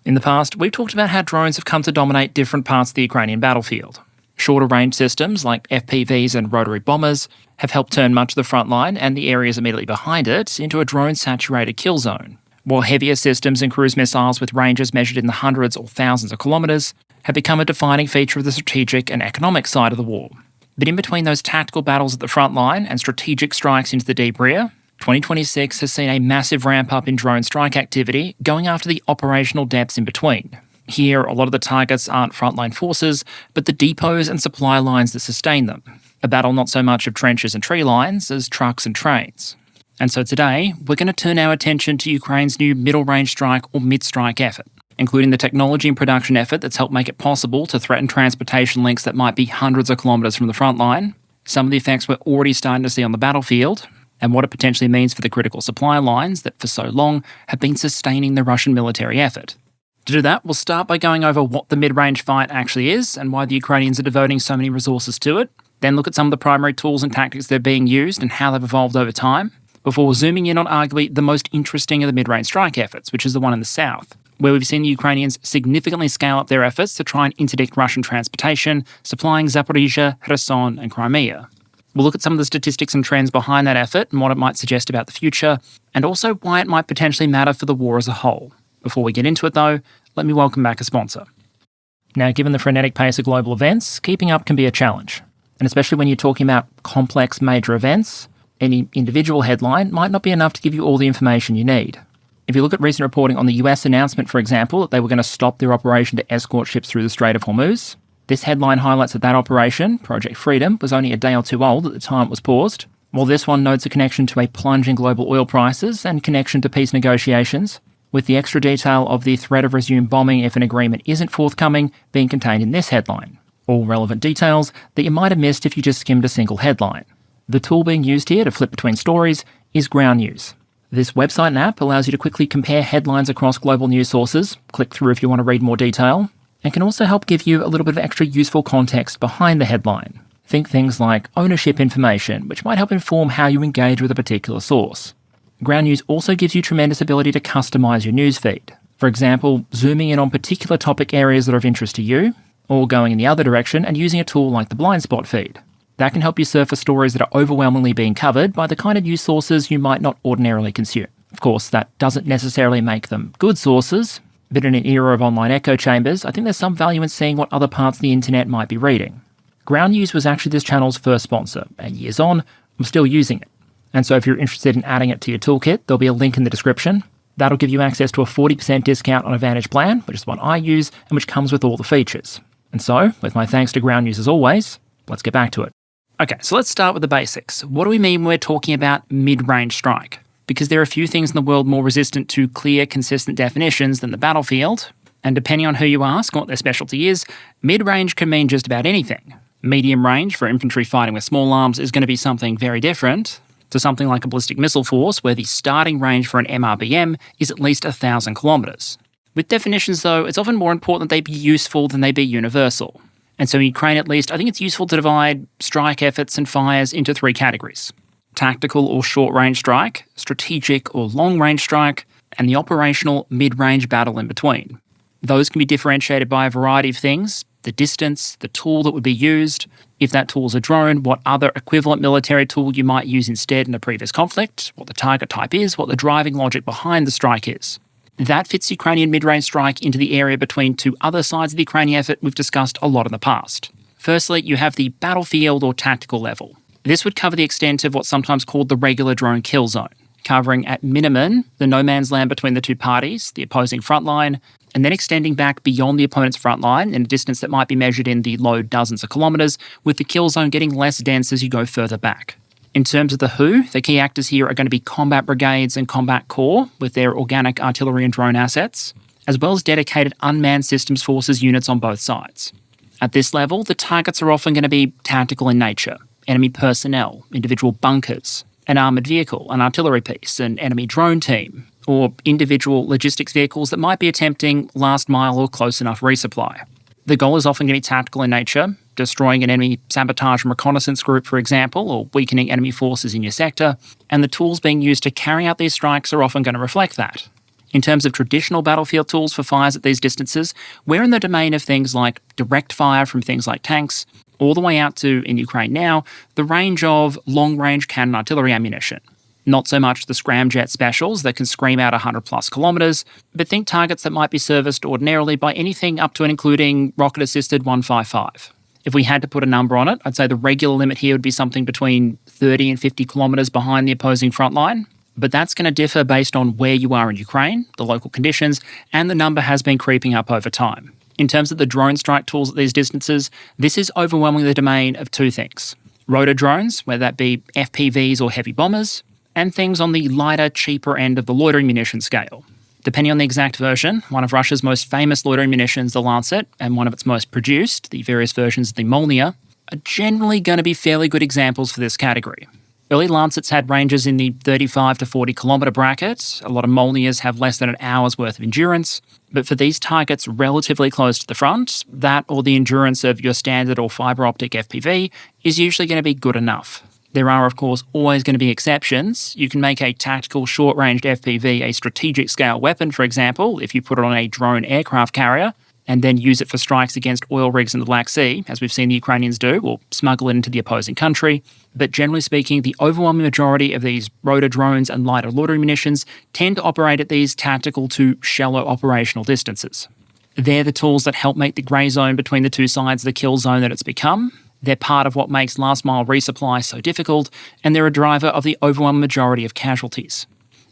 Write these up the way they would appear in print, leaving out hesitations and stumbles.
In the past, we've talked about how drones have come to dominate different parts of the Ukrainian battlefield. Shorter range systems like FPVs and rotary bombers have helped turn much of the front line and the areas immediately behind it into a drone-saturated kill zone, while heavier systems and cruise missiles with ranges measured in the hundreds or thousands of kilometres have become a defining feature of the strategic and economic side of the war. But in between those tactical battles at the front line and strategic strikes into the deep rear, 2026 has seen a massive ramp up in drone strike activity going after the operational depths in between. Here, a lot of the targets aren't frontline forces, but the depots and supply lines that sustain them. A battle not so much of trenches and tree lines as trucks and trains. And so today, we're going to turn our attention to Ukraine's new middle-range strike or mid-strike effort, including the technology and production effort that's helped make it possible to threaten transportation links that might be hundreds of kilometres from the front line, some of the effects we're already starting to see on the battlefield, and what it potentially means for the critical supply lines that for so long have been sustaining the Russian military effort. To do that, we'll start by going over what the mid-range fight actually is and why the Ukrainians are devoting so many resources to it, then look at some of the primary tools and tactics that are being used and how they've evolved over time, before zooming in on arguably the most interesting of the mid-range strike efforts, which is the one in the south, where we've seen the Ukrainians significantly scale up their efforts to try and interdict Russian transportation, supplying Zaporizhzhia, Kherson and Crimea. We'll look at some of the statistics and trends behind that effort and what it might suggest about the future, and also why it might potentially matter for the war as a whole. Before we get into it though, let me welcome back a sponsor. Now, given the frenetic pace of global events, keeping up can be a challenge. And especially when you're talking about complex major events, any individual headline might not be enough to give you all the information you need. If you look at recent reporting on the US announcement, for example, that they were going to stop their operation to escort ships through the Strait of Hormuz, this headline highlights that operation, Project Freedom, was only a day or two old at the time it was paused, while this one notes a connection to a plunge in global oil prices and connection to peace negotiations, with the extra detail of the threat of resumed bombing if an agreement isn't forthcoming being contained in this headline. All relevant details that you might have missed if you just skimmed a single headline. The tool being used here to flip between stories is Ground News. This website and app allows you to quickly compare headlines across global news sources, click through if you want to read more detail, and can also help give you a little bit of extra useful context behind the headline. Think things like ownership information, which might help inform how you engage with a particular source. Ground News also gives you tremendous ability to customize your newsfeed. For example, zooming in on particular topic areas that are of interest to you, or going in the other direction and using a tool like the blind spot feed. That can help you surface stories that are overwhelmingly being covered by the kind of news sources you might not ordinarily consume. Of course, that doesn't necessarily make them good sources, but in an era of online echo chambers, I think there's some value in seeing what other parts of the internet might be reading. Ground News was actually this channel's first sponsor, and years on, I'm still using it. And so if you're interested in adding it to your toolkit, there'll be a link in the description. That'll give you access to a 40% discount on a Vantage plan, which is the one I use, and which comes with all the features. And so, with my thanks to Ground News as always, let's get back to it. Okay, so let's start with the basics. What do we mean when we're talking about mid-range strike? Because there are a few things in the world more resistant to clear, consistent definitions than the battlefield, and depending on who you ask and what their specialty is, mid-range can mean just about anything. Medium range for infantry fighting with small arms is going to be something very different to something like a ballistic missile force where the starting range for an MRBM is at least 1,000 kilometres. With definitions though, it's often more important that they be useful than they be universal. And so in Ukraine at least, I think it's useful to divide strike efforts and fires into three categories: tactical or short-range strike, strategic or long-range strike, and the operational mid-range battle in between. Those can be differentiated by a variety of things: the distance, the tool that would be used, if that tool is a drone, what other equivalent military tool you might use instead in a previous conflict, what the target type is, what the driving logic behind the strike is. That fits Ukrainian mid-range strike into the area between two other sides of the Ukrainian effort we've discussed a lot in the past. Firstly, you have the battlefield or tactical level. This would cover the extent of what's sometimes called the regular drone kill zone, covering at minimum the no man's land between the two parties, the opposing front line, and then extending back beyond the opponent's front line in a distance that might be measured in the low dozens of kilometres, with the kill zone getting less dense as you go further back. In terms of the who, the key actors here are going to be combat brigades and combat corps with their organic artillery and drone assets, as well as dedicated unmanned systems forces units on both sides. At this level, the targets are often going to be tactical in nature: enemy personnel, individual bunkers, an armoured vehicle, an artillery piece, an enemy drone team, or individual logistics vehicles that might be attempting last mile or close enough resupply. The goal is often going to be tactical in nature, destroying an enemy sabotage and reconnaissance group, for example, or weakening enemy forces in your sector, and the tools being used to carry out these strikes are often going to reflect that. In terms of traditional battlefield tools for fires at these distances, we're in the domain of things like direct fire from things like tanks, all the way out to, in Ukraine now, the range of long-range cannon artillery ammunition. Not so much the scramjet specials that can scream out 100 plus kilometres, but think targets that might be serviced ordinarily by anything up to and including rocket-assisted 155. If we had to put a number on it, I'd say the regular limit here would be something between 30 and 50 kilometres behind the opposing front line. But that's going to differ based on where you are in Ukraine, the local conditions, and the number has been creeping up over time. In terms of the drone strike tools at these distances, this is overwhelmingly the domain of two things. Rotor drones, whether that be FPVs or heavy bombers, and things on the lighter, cheaper end of the loitering munition scale. Depending on the exact version, one of Russia's most famous loitering munitions, the Lancet, and one of its most produced, the various versions of the Molniya, are generally going to be fairly good examples for this category. Early Lancets had ranges in the 35 to 40 kilometre bracket. A lot of Molniyas have less than an hour's worth of endurance. But for these targets relatively close to the front, that or the endurance of your standard or fibre optic FPV is usually going to be good enough. There are, of course, always going to be exceptions. You can make a tactical short-ranged FPV a strategic scale weapon, for example, if you put it on a drone aircraft carrier, and then use it for strikes against oil rigs in the Black Sea, as we've seen the Ukrainians do, or smuggle it into the opposing country. But generally speaking, the overwhelming majority of these rotor drones and lighter loitering munitions tend to operate at these tactical to shallow operational distances. They're the tools that help make the grey zone between the two sides of the kill zone that it's become. They're part of what makes last-mile resupply so difficult, and they're a driver of the overwhelming majority of casualties.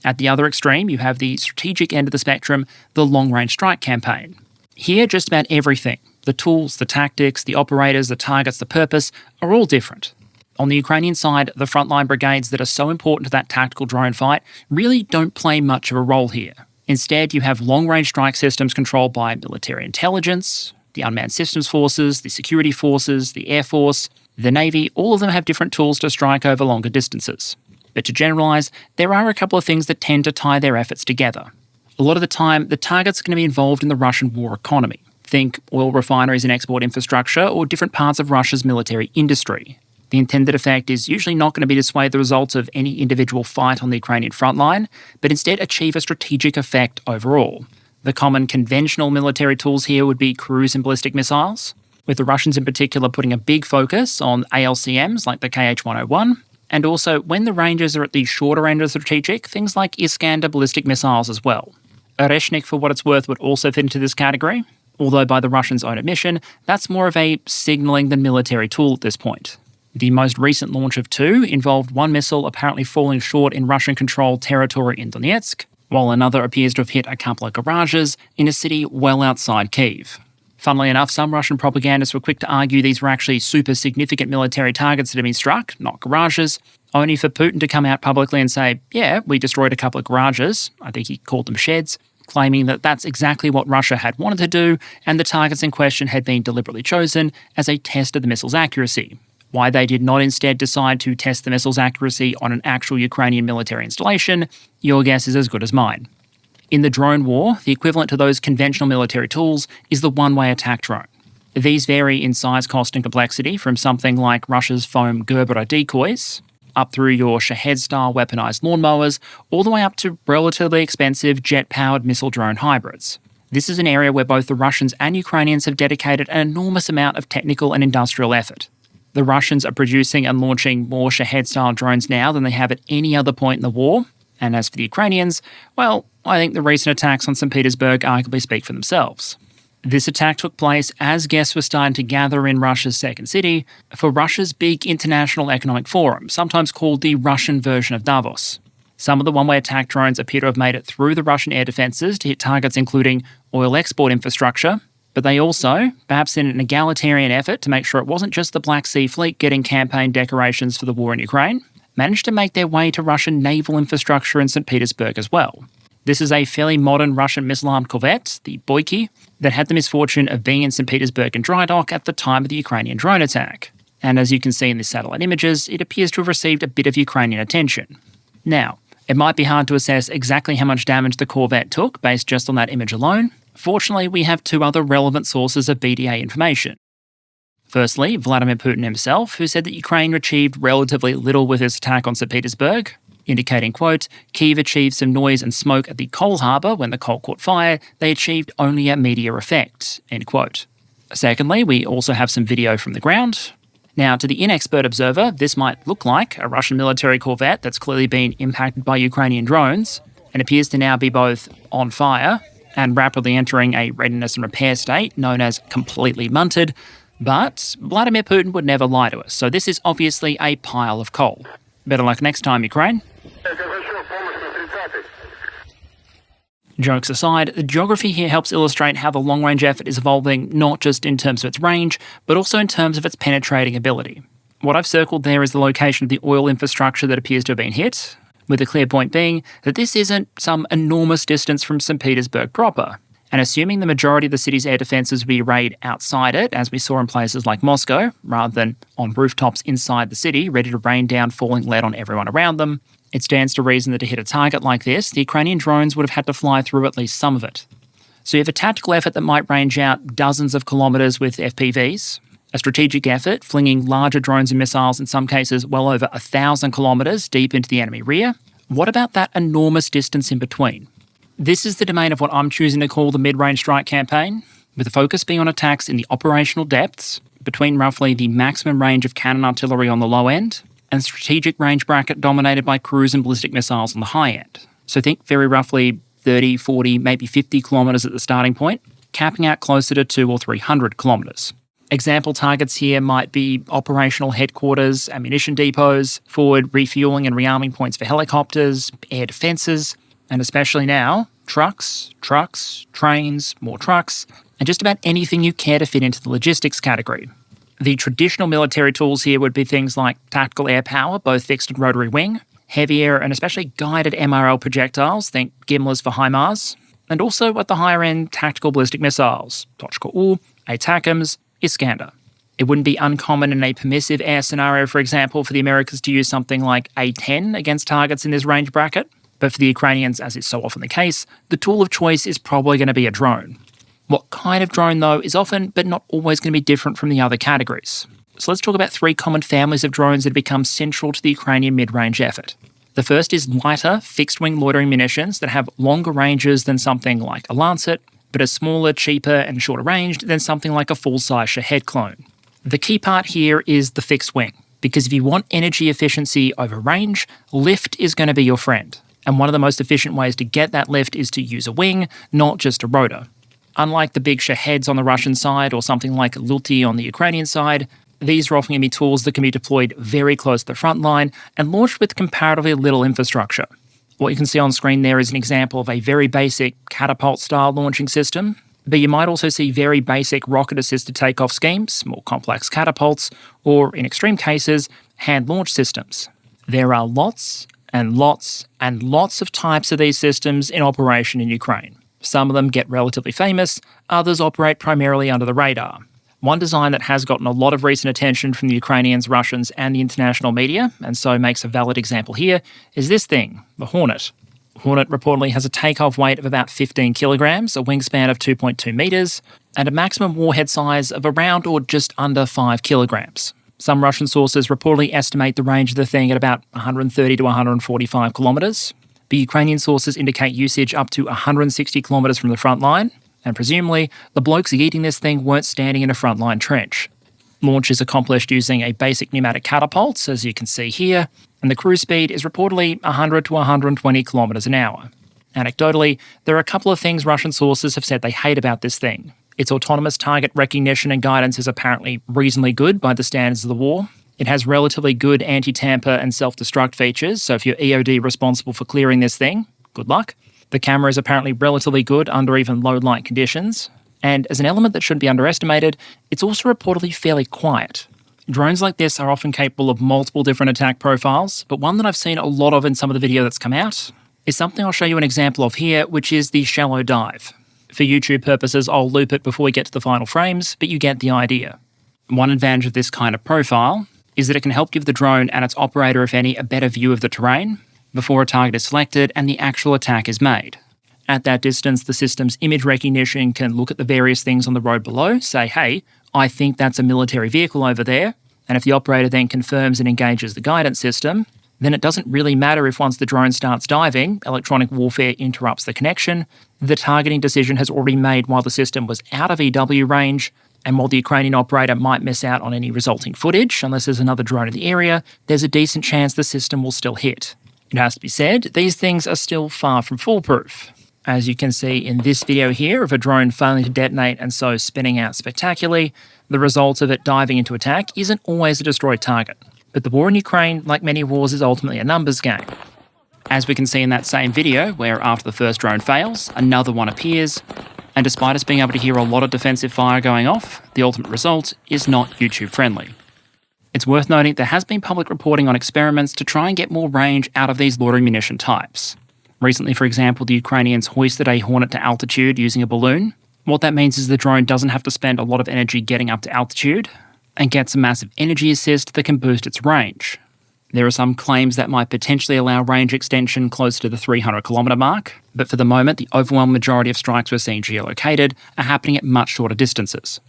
At the other extreme, you have the strategic end of the spectrum, the long-range strike campaign. Here, just about everything, the tools, the tactics, the operators, the targets, the purpose, are all different. On the Ukrainian side, the frontline brigades that are so important to that tactical drone fight really don't play much of a role here. Instead, you have long-range strike systems controlled by military intelligence, the unmanned systems forces, the security forces, the Air Force, the Navy. All of them have different tools to strike over longer distances. But to generalise, there are a couple of things that tend to tie their efforts together. A lot of the time, the target's going to be involved in the Russian war economy. Think oil refineries and export infrastructure or different parts of Russia's military industry. The intended effect is usually not going to be to sway the results of any individual fight on the Ukrainian frontline, but instead achieve a strategic effect overall. The common conventional military tools here would be cruise and ballistic missiles, with the Russians in particular putting a big focus on ALCMs like the KH-101, and also when the ranges are at the shorter end of the strategic, things like Iskander ballistic missiles as well. Oreshnik, for what it's worth, would also fit into this category, although by the Russians' own admission, that's more of a signalling than military tool at this point. The most recent launch of two involved one missile apparently falling short in Russian-controlled territory in Donetsk, while another appears to have hit a couple of garages in a city well outside Kyiv. Funnily enough, some Russian propagandists were quick to argue these were actually super significant military targets that had been struck, not garages, only for Putin to come out publicly and say, yeah, we destroyed a couple of garages, I think he called them sheds, claiming that that's exactly what Russia had wanted to do, and the targets in question had been deliberately chosen as a test of the missile's accuracy. Why they did not instead decide to test the missile's accuracy on an actual Ukrainian military installation, your guess is as good as mine. In the drone war, the equivalent to those conventional military tools is the one-way attack drone. These vary in size, cost and complexity from something like Russia's foam Gerber decoys, up through your Shahed-style weaponized lawnmowers, all the way up to relatively expensive jet-powered missile drone hybrids. This is an area where both the Russians and Ukrainians have dedicated an enormous amount of technical and industrial effort. The Russians are producing and launching more Shahed-style drones now than they have at any other point in the war, and as for the Ukrainians, well, I think the recent attacks on St. Petersburg arguably speak for themselves. This attack took place as guests were starting to gather in Russia's second city for Russia's big international economic forum, sometimes called the Russian version of Davos. Some of the one-way attack drones appear to have made it through the Russian air defences to hit targets including oil export infrastructure, but they also, perhaps in an egalitarian effort to make sure it wasn't just the Black Sea Fleet getting campaign decorations for the war in Ukraine, managed to make their way to Russian naval infrastructure in St. Petersburg as well. This is a fairly modern Russian missile-armed corvette, the Boikiy, that had the misfortune of being in St. Petersburg and dry dock at the time of the Ukrainian drone attack. And as you can see in the satellite images, it appears to have received a bit of Ukrainian attention. Now, it might be hard to assess exactly how much damage the corvette took based just on that image alone. Fortunately, we have two other relevant sources of BDA information. Firstly, Vladimir Putin himself, who said that Ukraine achieved relatively little with its attack on St. Petersburg. indicating, quote, Kyiv achieved some noise and smoke at the coal harbour when the coal caught fire. They achieved only a media effect, end quote. Secondly, we also have some video from the ground. Now, to the inexpert observer, this might look like a Russian military corvette that's clearly been impacted by Ukrainian drones and appears to now be both on fire and rapidly entering a readiness and repair state known as completely munted. But Vladimir Putin would never lie to us, so this is obviously a pile of coal. Better luck next time, Ukraine. Jokes aside, the geography here helps illustrate how the long-range effort is evolving not just in terms of its range, but also in terms of its penetrating ability. What I've circled there is the location of the oil infrastructure that appears to have been hit, with the clear point being that this isn't some enormous distance from St. Petersburg proper. And assuming the majority of the city's air defences would be arrayed outside it, as we saw in places like Moscow, rather than on rooftops inside the city, ready to rain down falling lead on everyone around them, it stands to reason that to hit a target like this, the Ukrainian drones would have had to fly through at least some of it. So you have a tactical effort that might range out dozens of kilometres with FPVs, a strategic effort flinging larger drones and missiles, in some cases well over 1,000 kilometres deep into the enemy rear. What about that enormous distance in between? This is the domain of what I'm choosing to call the mid-range strike campaign, with the focus being on attacks in the operational depths, between roughly the maximum range of cannon artillery on the low end, and strategic range bracket dominated by cruise and ballistic missiles on the high end. So think very roughly 30, 40, maybe 50 kilometres at the starting point, capping out closer to 200 or 300 kilometres. Example targets here might be operational headquarters, ammunition depots, forward refuelling and rearming points for helicopters, air defences, and especially now, trucks, trains, more trucks, and just about anything you care to fit into the logistics category. The traditional military tools here would be things like tactical air power, both fixed and rotary wing, heavy air and especially guided MRL projectiles, think GMLRS for HIMARS, and also at the higher end, tactical ballistic missiles, Tochnyi, ATACMS, Iskander. It wouldn't be uncommon in a permissive air scenario, for example, for the Americans to use something like A-10 against targets in this range bracket, but for the Ukrainians, as is so often the case, the tool of choice is probably going to be a drone. What kind of drone, though, is often, but not always going to be different from the other categories. So let's talk about three common families of drones that have become central to the Ukrainian mid-range effort. The first is lighter, fixed-wing loitering munitions that have longer ranges than something like a Lancet, but are smaller, cheaper, and shorter ranged than something like a full-size Shahed clone. The key part here is the fixed wing, because if you want energy efficiency over range, lift is going to be your friend. And one of the most efficient ways to get that lift is to use a wing, not just a rotor. Unlike the big Shaheds on the Russian side or something like Lulti on the Ukrainian side, these are often going to be tools that can be deployed very close to the front line and launched with comparatively little infrastructure. What you can see on screen there is an example of a very basic catapult-style launching system, but you might also see very basic rocket-assisted takeoff schemes, more complex catapults, or, in extreme cases, hand-launch systems. There are lots and lots and lots of types of these systems in operation in Ukraine. Some of them get relatively famous, others operate primarily under the radar. One design that has gotten a lot of recent attention from the Ukrainians, Russians, and the international media, and so makes a valid example here, is this thing, the Hornet. Hornet reportedly has a takeoff weight of about 15 kilograms, a wingspan of 2.2 metres, and a maximum warhead size of around or just under 5 kilograms. Some Russian sources reportedly estimate the range of the thing at about 130 to 145 kilometres. The Ukrainian sources indicate usage up to 160 kilometres from the front line, and presumably, the blokes eating this thing weren't standing in a frontline trench. Launch is accomplished using a basic pneumatic catapult, as you can see here, and the cruise speed is reportedly 100 to 120 kilometres an hour. Anecdotally, there are a couple of things Russian sources have said they hate about this thing. Its autonomous target recognition and guidance is apparently reasonably good by the standards of the war. It has relatively good anti-tamper and self-destruct features, so if you're EOD responsible for clearing this thing, good luck. The camera is apparently relatively good under even low light conditions. And as an element that shouldn't be underestimated, it's also reportedly fairly quiet. Drones like this are often capable of multiple different attack profiles, but one that I've seen a lot of in some of the video that's come out is something I'll show you an example of here, which is the shallow dive. For YouTube purposes, I'll loop it before we get to the final frames, but you get the idea. One advantage of this kind of profile is that it can help give the drone and its operator, if any, a better view of the terrain before a target is selected and the actual attack is made. At that distance, the system's image recognition can look at the various things on the road below, say, hey, I think that's a military vehicle over there, and if the operator then confirms and engages the guidance system, then it doesn't really matter if once the drone starts diving, electronic warfare interrupts the connection. The targeting decision has already made while the system was out of EW range, and while the Ukrainian operator might miss out on any resulting footage, unless there's another drone in the area, there's a decent chance the system will still hit. It has to be said, these things are still far from foolproof. As you can see in this video here of a drone failing to detonate and so spinning out spectacularly, the result of it diving into attack isn't always a destroyed target. But the war in Ukraine, like many wars, is ultimately a numbers game. As we can see in that same video, where after the first drone fails, another one appears, and despite us being able to hear a lot of defensive fire going off, the ultimate result is not YouTube friendly. It's worth noting there has been public reporting on experiments to try and get more range out of these loitering munition types. Recently, for example, the Ukrainians hoisted a Hornet to altitude using a balloon. What that means is the drone doesn't have to spend a lot of energy getting up to altitude and gets a massive energy assist that can boost its range. There are some claims that might potentially allow range extension closer to the 300-kilometre mark, but for the moment, the overwhelming majority of strikes we're seeing geolocated are happening at much shorter distances.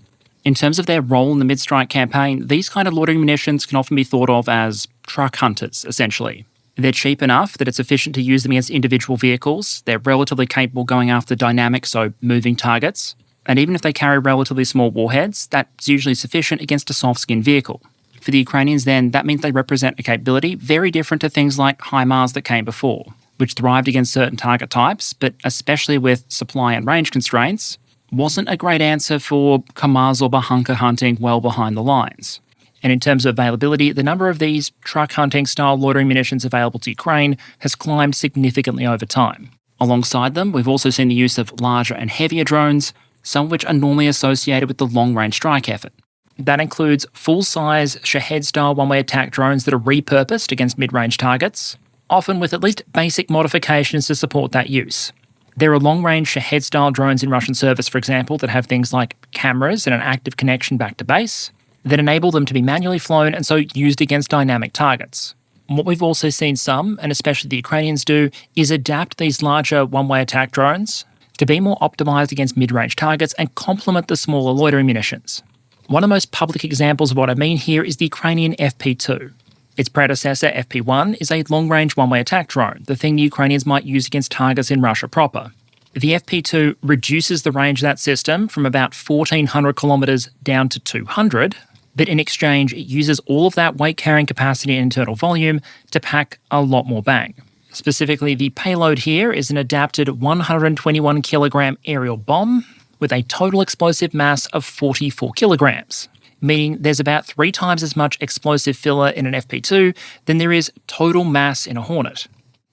In terms of their role in the mid-strike campaign, these kind of loitering munitions can often be thought of as truck hunters, essentially. They're cheap enough that it's efficient to use them against individual vehicles. They're relatively capable going after dynamic, so moving targets. And even if they carry relatively small warheads, that's usually sufficient against a soft-skinned vehicle. For the Ukrainians then, that means they represent a capability very different to things like HIMARS that came before, which thrived against certain target types, but especially with supply and range constraints, wasn't a great answer for KAMAZ or Bahunka hunting well behind the lines. And in terms of availability, the number of these truck hunting style loitering munitions available to Ukraine has climbed significantly over time. Alongside them, we've also seen the use of larger and heavier drones, some of which are normally associated with the long-range strike effort. That includes full-size Shahed-style one-way attack drones that are repurposed against mid-range targets, often with at least basic modifications to support that use. There are long-range Shahed-style drones in Russian service, for example, that have things like cameras and an active connection back to base that enable them to be manually flown and so used against dynamic targets. What we've also seen some, and especially the Ukrainians do, is adapt these larger one-way attack drones to be more optimised against mid-range targets and complement the smaller loitering munitions. One of the most public examples of what I mean here is the Ukrainian FP2. Its predecessor, FP1, is a long-range one-way attack drone, the thing the Ukrainians might use against targets in Russia proper. The FP2 reduces the range of that system from about 1,400 kilometres down to 200, but in exchange it uses all of that weight-carrying capacity and internal volume to pack a lot more bang. Specifically, the payload here is an adapted 121-kilogram aerial bomb with a total explosive mass of 44 kilograms, meaning there's about 3 times as much explosive filler in an FP2 than there is total mass in a Hornet.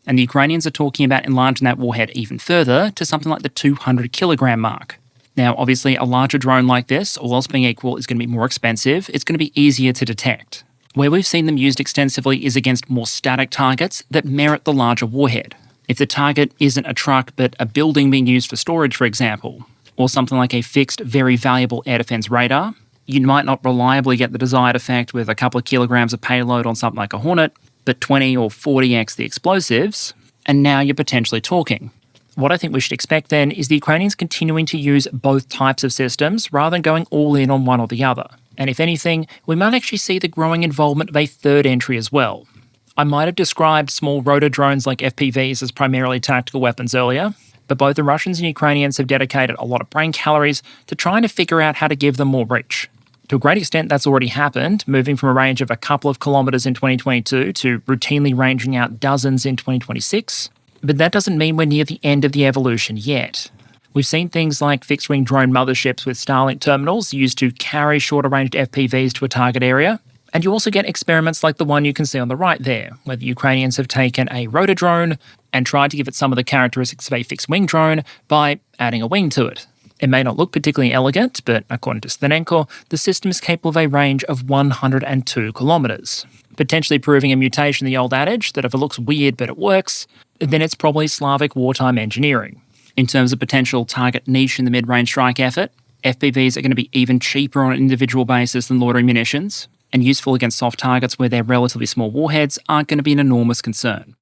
And the Ukrainians are talking about enlarging that warhead even further to something like the 200-kilogram mark. Now, obviously, a larger drone like this, all else being equal, is going to be more expensive. It's going to be easier to detect. Where we've seen them used extensively is against more static targets that merit the larger warhead. If the target isn't a truck but a building being used for storage, for example, or something like a fixed, very valuable air defence radar, you might not reliably get the desired effect with a couple of kilograms of payload on something like a Hornet, but 20 or 40x the explosives, and now you're potentially talking. What I think we should expect then is the Ukrainians continuing to use both types of systems rather than going all in on one or the other. And if anything, we might actually see the growing involvement of a third entry as well. I might have described small rotor drones like FPVs as primarily tactical weapons earlier, but both the Russians and Ukrainians have dedicated a lot of brain calories to trying to figure out how to give them more reach. To a great extent, that's already happened, moving from a range of a couple of kilometres in 2022 to routinely ranging out dozens in 2026. But that doesn't mean we're near the end of the evolution yet. We've seen things like fixed-wing drone motherships with Starlink terminals used to carry shorter-ranged FPVs to a target area. And you also get experiments like the one you can see on the right there, where the Ukrainians have taken a rotor drone and tried to give it some of the characteristics of a fixed-wing drone by adding a wing to it. It may not look particularly elegant, but according to Stenenko, the system is capable of a range of 102 kilometres, potentially proving a mutation in the old adage that if it looks weird but it works, then it's probably Slavic wartime engineering. In terms of potential target niche in the mid-range strike effort, FPVs are going to be even cheaper on an individual basis than loitering munitions, and useful against soft targets where their relatively small warheads aren't going to be an enormous concern.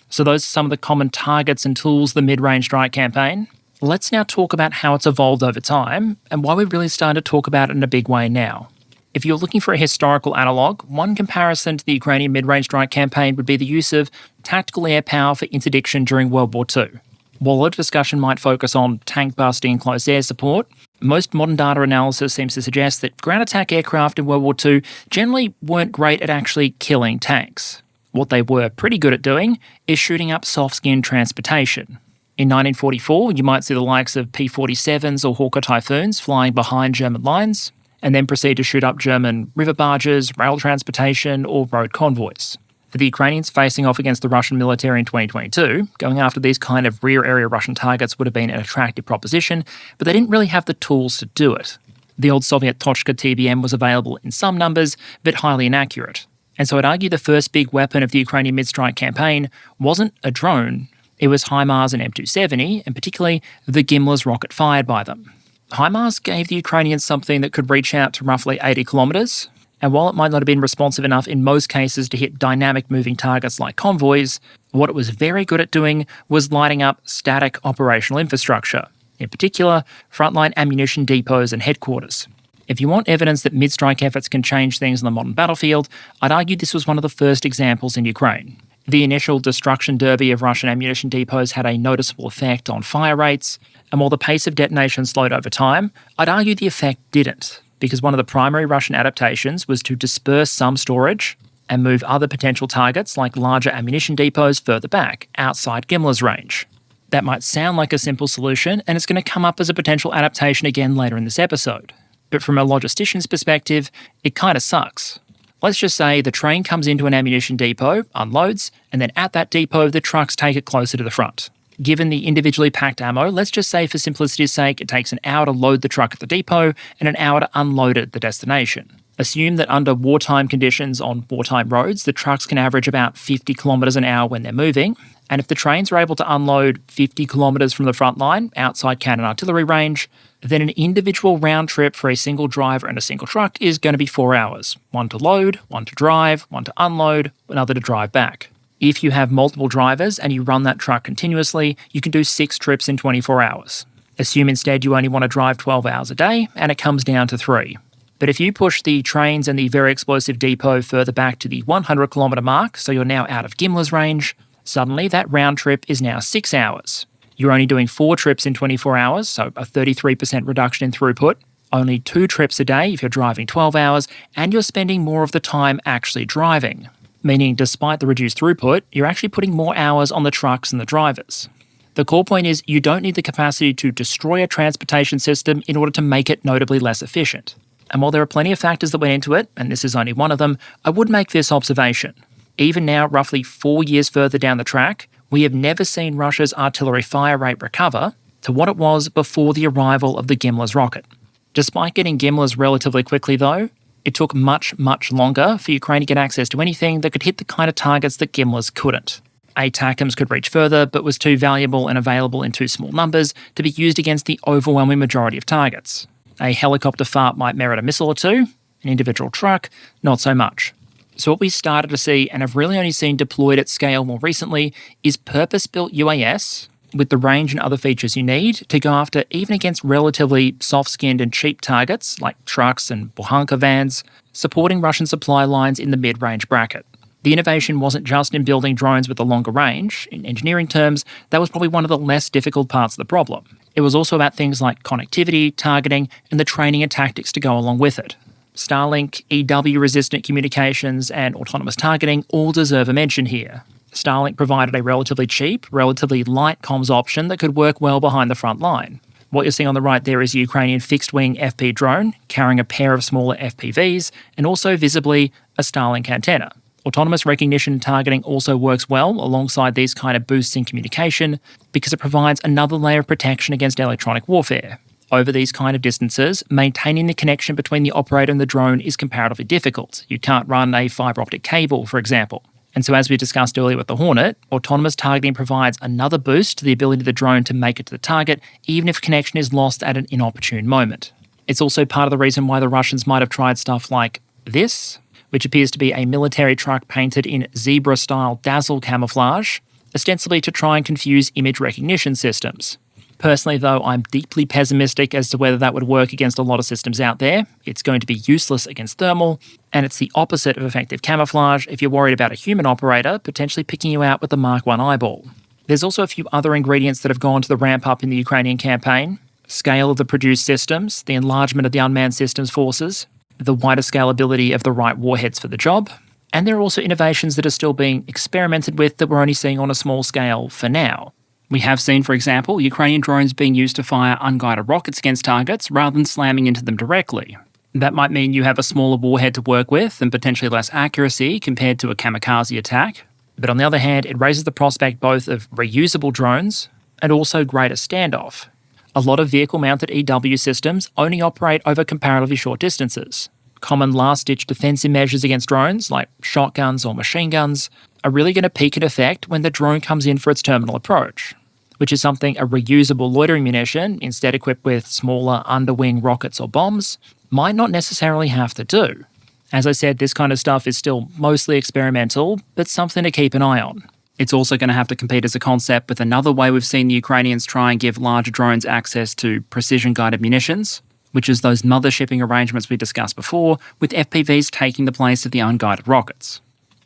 So those are some of the common targets and tools of the mid-range strike campaign. Let's now talk about how it's evolved over time and why we're really starting to talk about it in a big way now. If you're looking for a historical analogue, one comparison to the Ukrainian mid-range strike campaign would be the use of tactical air power for interdiction during World War II. While a lot of discussion might focus on tank busting and close air support, most modern data analysis seems to suggest that ground attack aircraft in World War II generally weren't great at actually killing tanks. What they were pretty good at doing is shooting up soft-skinned transportation. In 1944, you might see the likes of P-47s or Hawker Typhoons flying behind German lines, and then proceed to shoot up German river barges, rail transportation, or road convoys. For the Ukrainians facing off against the Russian military in 2022, going after these kind of rear-area Russian targets would have been an attractive proposition, but they didn't really have the tools to do it. The old Soviet Tochnyi TBM was available in some numbers, but highly inaccurate. And so I'd argue the first big weapon of the Ukrainian mid-strike campaign wasn't a drone, it was HIMARS and M270, and particularly the Gimler's rocket fired by them. HIMARS gave the Ukrainians something that could reach out to roughly 80 kilometres, and while it might not have been responsive enough in most cases to hit dynamic moving targets like convoys, what it was very good at doing was lighting up static operational infrastructure, in particular frontline ammunition depots and headquarters. If you want evidence that mid-strike efforts can change things on the modern battlefield, I'd argue this was one of the first examples in Ukraine. The initial destruction derby of Russian ammunition depots had a noticeable effect on fire rates, and while the pace of detonation slowed over time, I'd argue the effect didn't, because one of the primary Russian adaptations was to disperse some storage and move other potential targets like larger ammunition depots further back, outside Gimler's range. That might sound like a simple solution, and it's going to come up as a potential adaptation again later in this episode. But from a logistician's perspective, it kind of sucks. Let's just say the train comes into an ammunition depot, unloads, and then at that depot the trucks take it closer to the front. Given the individually packed ammo, let's just say for simplicity's sake it takes an hour to load the truck at the depot and an hour to unload it at the destination. Assume that under wartime conditions on wartime roads, the trucks can average about 50 kilometres an hour when they're moving, and if the trains are able to unload 50 kilometres from the front line, outside cannon artillery range, then an individual round trip for a single driver and a single truck is going to be 4 hours. One to load, one to drive, one to unload, another to drive back. If you have multiple drivers and you run that truck continuously, you can do 6 trips in 24 hours. Assume instead you only want to drive 12 hours a day, and it comes down to 3. But if you push the trains and the very explosive depot further back to the 100 kilometre mark, so you're now out of Gimler's range, suddenly that round trip is now 6 hours. You're only doing 4 trips in 24 hours, so a 33% reduction in throughput, only 2 trips a day if you're driving 12 hours, and you're spending more of the time actually driving. Meaning despite the reduced throughput, you're actually putting more hours on the trucks and the drivers. The core point is you don't need the capacity to destroy a transportation system in order to make it notably less efficient. And while there are plenty of factors that went into it, and this is only one of them, I would make this observation. Even now, roughly 4 years further down the track, we have never seen Russia's artillery fire rate recover to what it was before the arrival of the Gimler's rocket. Despite getting Gimler's relatively quickly though, it took much, much longer for Ukraine to get access to anything that could hit the kind of targets that Gimler's couldn't. ATACMS could reach further, but was too valuable and available in too small numbers to be used against the overwhelming majority of targets. A helicopter fart might merit a missile or two, an individual truck, not so much. So what we started to see, and have really only seen deployed at scale more recently, is purpose-built UAS with the range and other features you need to go after even against relatively soft-skinned and cheap targets like trucks and Bukhanka vans, supporting Russian supply lines in the mid-range bracket. The innovation wasn't just in building drones with a longer range. In engineering terms, that was probably one of the less difficult parts of the problem. It was also about things like connectivity, targeting, and the training and tactics to go along with it. Starlink, EW-resistant communications, and autonomous targeting all deserve a mention here. Starlink provided a relatively cheap, relatively light comms option that could work well behind the front line. What you're seeing on the right there is a Ukrainian fixed-wing FP drone carrying a pair of smaller FPVs and also visibly a Starlink antenna. Autonomous recognition and targeting also works well alongside these kind of boosts in communication because it provides another layer of protection against electronic warfare. Over these kind of distances, maintaining the connection between the operator and the drone is comparatively difficult. You can't run a fibre optic cable, for example. And so as we discussed earlier with the Hornet, autonomous targeting provides another boost to the ability of the drone to make it to the target, even if connection is lost at an inopportune moment. It's also part of the reason why the Russians might have tried stuff like this, which appears to be a military truck painted in zebra-style dazzle camouflage, ostensibly to try and confuse image recognition systems. Personally, though, I'm deeply pessimistic as to whether that would work against a lot of systems out there. It's going to be useless against thermal, and it's the opposite of effective camouflage if you're worried about a human operator potentially picking you out with the Mark I eyeball. There's also a few other ingredients that have gone to the ramp up in the Ukrainian campaign: scale of the produced systems, the enlargement of the unmanned systems forces, the wider scalability of the right warheads for the job, and there are also innovations that are still being experimented with that we're only seeing on a small scale for now. We have seen, for example, Ukrainian drones being used to fire unguided rockets against targets rather than slamming into them directly. That might mean you have a smaller warhead to work with and potentially less accuracy compared to a kamikaze attack. But on the other hand, it raises the prospect both of reusable drones and also greater standoff. A lot of vehicle-mounted EW systems only operate over comparatively short distances. Common last-ditch defensive measures against drones, like shotguns or machine guns, are really going to peak in effect when the drone comes in for its terminal approach, which is something a reusable loitering munition, instead equipped with smaller underwing rockets or bombs, might not necessarily have to do. As I said, this kind of stuff is still mostly experimental, but something to keep an eye on. It's also going to have to compete as a concept with another way we've seen the Ukrainians try and give larger drones access to precision-guided munitions, which is those mother-shipping arrangements we discussed before, with FPVs taking the place of the unguided rockets.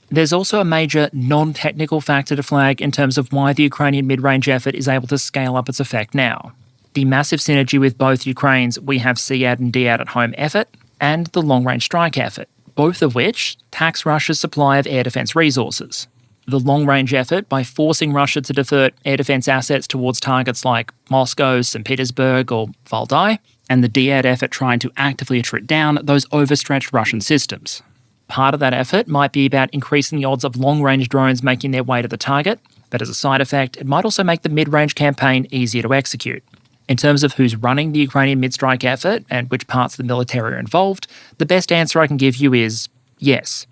There's also a major non-technical factor to flag in terms of why the Ukrainian mid-range effort is able to scale up its effect now. The massive synergy with both Ukraine's We Have SEAD and DAD at Home effort and the long-range strike effort, both of which tax Russia's supply of air defence resources. The long-range effort, by forcing Russia to divert air defence assets towards targets like Moscow, St. Petersburg or Valdai, and the DAD effort trying to actively attrit down those overstretched Russian systems. Part of that effort might be about increasing the odds of long-range drones making their way to the target, but as a side effect, it might also make the mid-range campaign easier to execute. In terms of who's running the Ukrainian mid-strike effort and which parts of the military are involved, the best answer I can give you is yes.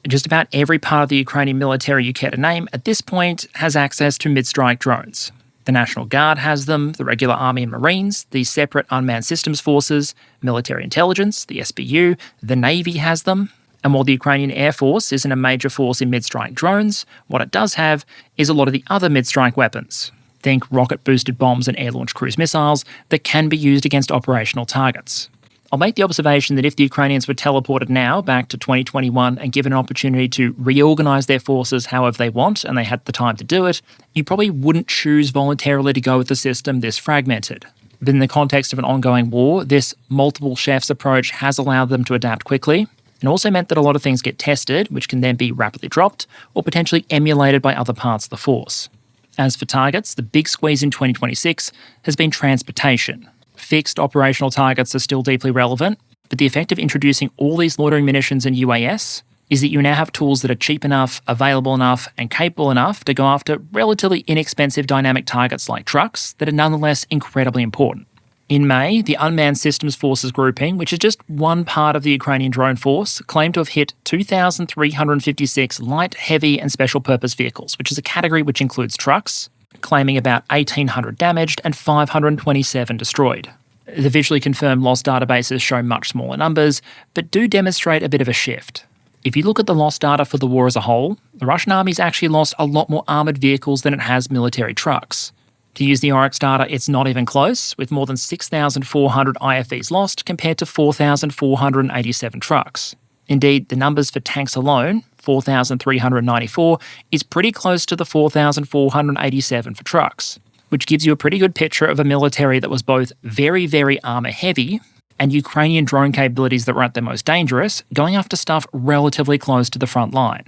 Just about every part of the Ukrainian military you care to name at this point has access to mid-strike drones. The National Guard has them, the regular Army and Marines, the separate unmanned systems forces, military intelligence, the SBU, the Navy has them. And while the Ukrainian Air Force isn't a major force in mid-strike drones, what it does have is a lot of the other mid-strike weapons. Think rocket-boosted bombs and air-launched cruise missiles that can be used against operational targets. I'll make the observation that if the Ukrainians were teleported now back to 2021 and given an opportunity to reorganise their forces however they want and they had the time to do it, you probably wouldn't choose voluntarily to go with a system this fragmented. But in the context of an ongoing war, this multiple chefs approach has allowed them to adapt quickly, and also meant that a lot of things get tested, which can then be rapidly dropped or potentially emulated by other parts of the force. As for targets, the big squeeze in 2026 has been transportation. Fixed operational targets are still deeply relevant, but the effect of introducing all these loitering munitions and UAS is that you now have tools that are cheap enough, available enough, and capable enough to go after relatively inexpensive dynamic targets like trucks that are nonetheless incredibly important. In May, the Unmanned Systems Forces grouping, which is just one part of the Ukrainian drone force, claimed to have hit 2,356 light, heavy and special purpose vehicles, which is a category which includes trucks, claiming about 1,800 damaged and 527 destroyed. The visually confirmed lost databases show much smaller numbers, but do demonstrate a bit of a shift. If you look at the lost data for the war as a whole, the Russian army's actually lost a lot more armoured vehicles than it has military trucks. To use the Oryx data, it's not even close, with more than 6,400 IFVs lost compared to 4,487 trucks. Indeed, the numbers for tanks alone, 4,394, is pretty close to the 4,487 for trucks, which gives you a pretty good picture of a military that was both very, very armour-heavy and Ukrainian drone capabilities that were at their most dangerous, going after stuff relatively close to the front line.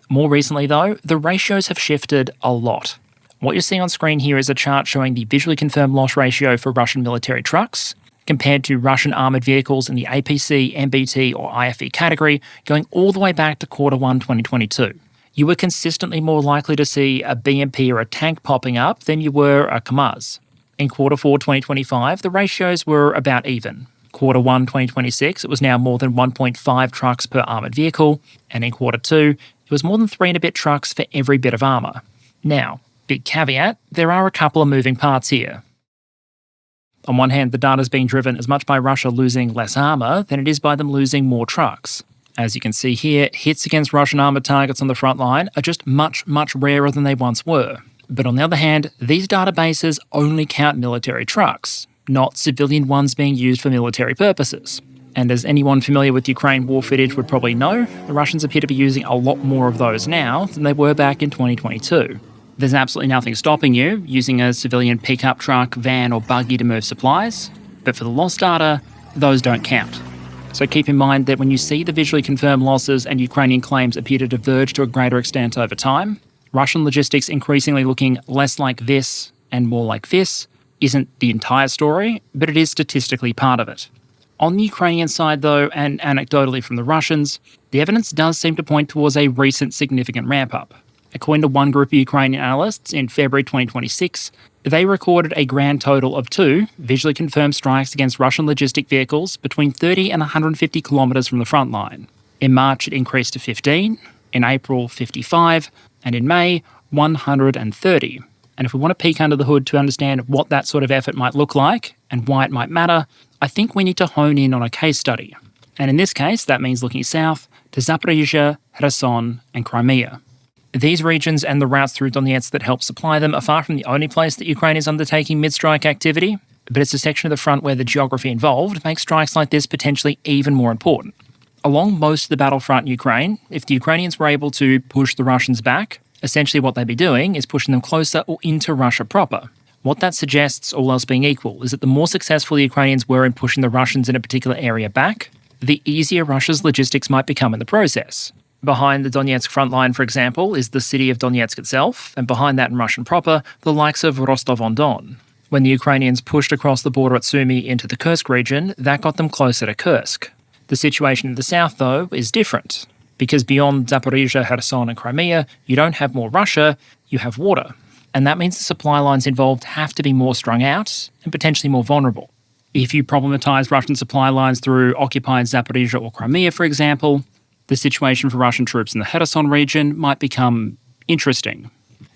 More recently, though, the ratios have shifted a lot. What you're seeing on screen here is a chart showing the visually confirmed loss ratio for Russian military trucks compared to Russian armoured vehicles in the APC, MBT or IFV category going all the way back to Q1 2022. You were consistently more likely to see a BMP or a tank popping up than you were a KAMAZ. In Q4 2025, the ratios were about even. Q1 2026, it was now more than 1.5 trucks per armoured vehicle, and in Q2, it was more than 3 and a bit trucks for every bit of armour. Now, big caveat, there are a couple of moving parts here. On one hand, the data is being driven as much by Russia losing less armour than it is by them losing more trucks. As you can see here, hits against Russian armoured targets on the front line are just much, much rarer than they once were. But on the other hand, these databases only count military trucks, not civilian ones being used for military purposes. And as anyone familiar with Ukraine war footage would probably know, the Russians appear to be using a lot more of those now than they were back in 2022. There's absolutely nothing stopping you using a civilian pickup truck, van or buggy to move supplies, but for the loss data, those don't count. So keep in mind that when you see the visually confirmed losses and Ukrainian claims appear to diverge to a greater extent over time, Russian logistics increasingly looking less like this and more like this isn't the entire story, but it is statistically part of it. On the Ukrainian side, though, and anecdotally from the Russians, the evidence does seem to point towards a recent significant ramp-up. According to one group of Ukrainian analysts, in February 2026, they recorded a grand total of 2 visually confirmed strikes against Russian logistic vehicles between 30 and 150 kilometres from the front line. In March, it increased to 15, in April, 55, and in May, 130. And if we want to peek under the hood to understand what that sort of effort might look like and why it might matter, I think we need to hone in on a case study. And in this case, that means looking south to Zaporizhzhia, Kherson, and Crimea. These regions and the routes through Donetsk that help supply them are far from the only place that Ukraine is undertaking mid-strike activity, but it's a section of the front where the geography involved makes strikes like this potentially even more important. Along most of the battlefront in Ukraine, if the Ukrainians were able to push the Russians back, essentially what they'd be doing is pushing them closer or into Russia proper. What that suggests, all else being equal, is that the more successful the Ukrainians were in pushing the Russians in a particular area back, the easier Russia's logistics might become in the process. Behind the Donetsk front line, for example, is the city of Donetsk itself, and behind that in Russian proper, the likes of Rostov-on-Don. When the Ukrainians pushed across the border at Sumy into the Kursk region, that got them closer to Kursk. The situation in the south, though, is different, because beyond Zaporizhzhia, Kherson and Crimea, you don't have more Russia, you have water. And that means the supply lines involved have to be more strung out and potentially more vulnerable. If you problematise Russian supply lines through occupied Zaporizhzhia or Crimea, for example, the situation for Russian troops in the Kherson region might become interesting.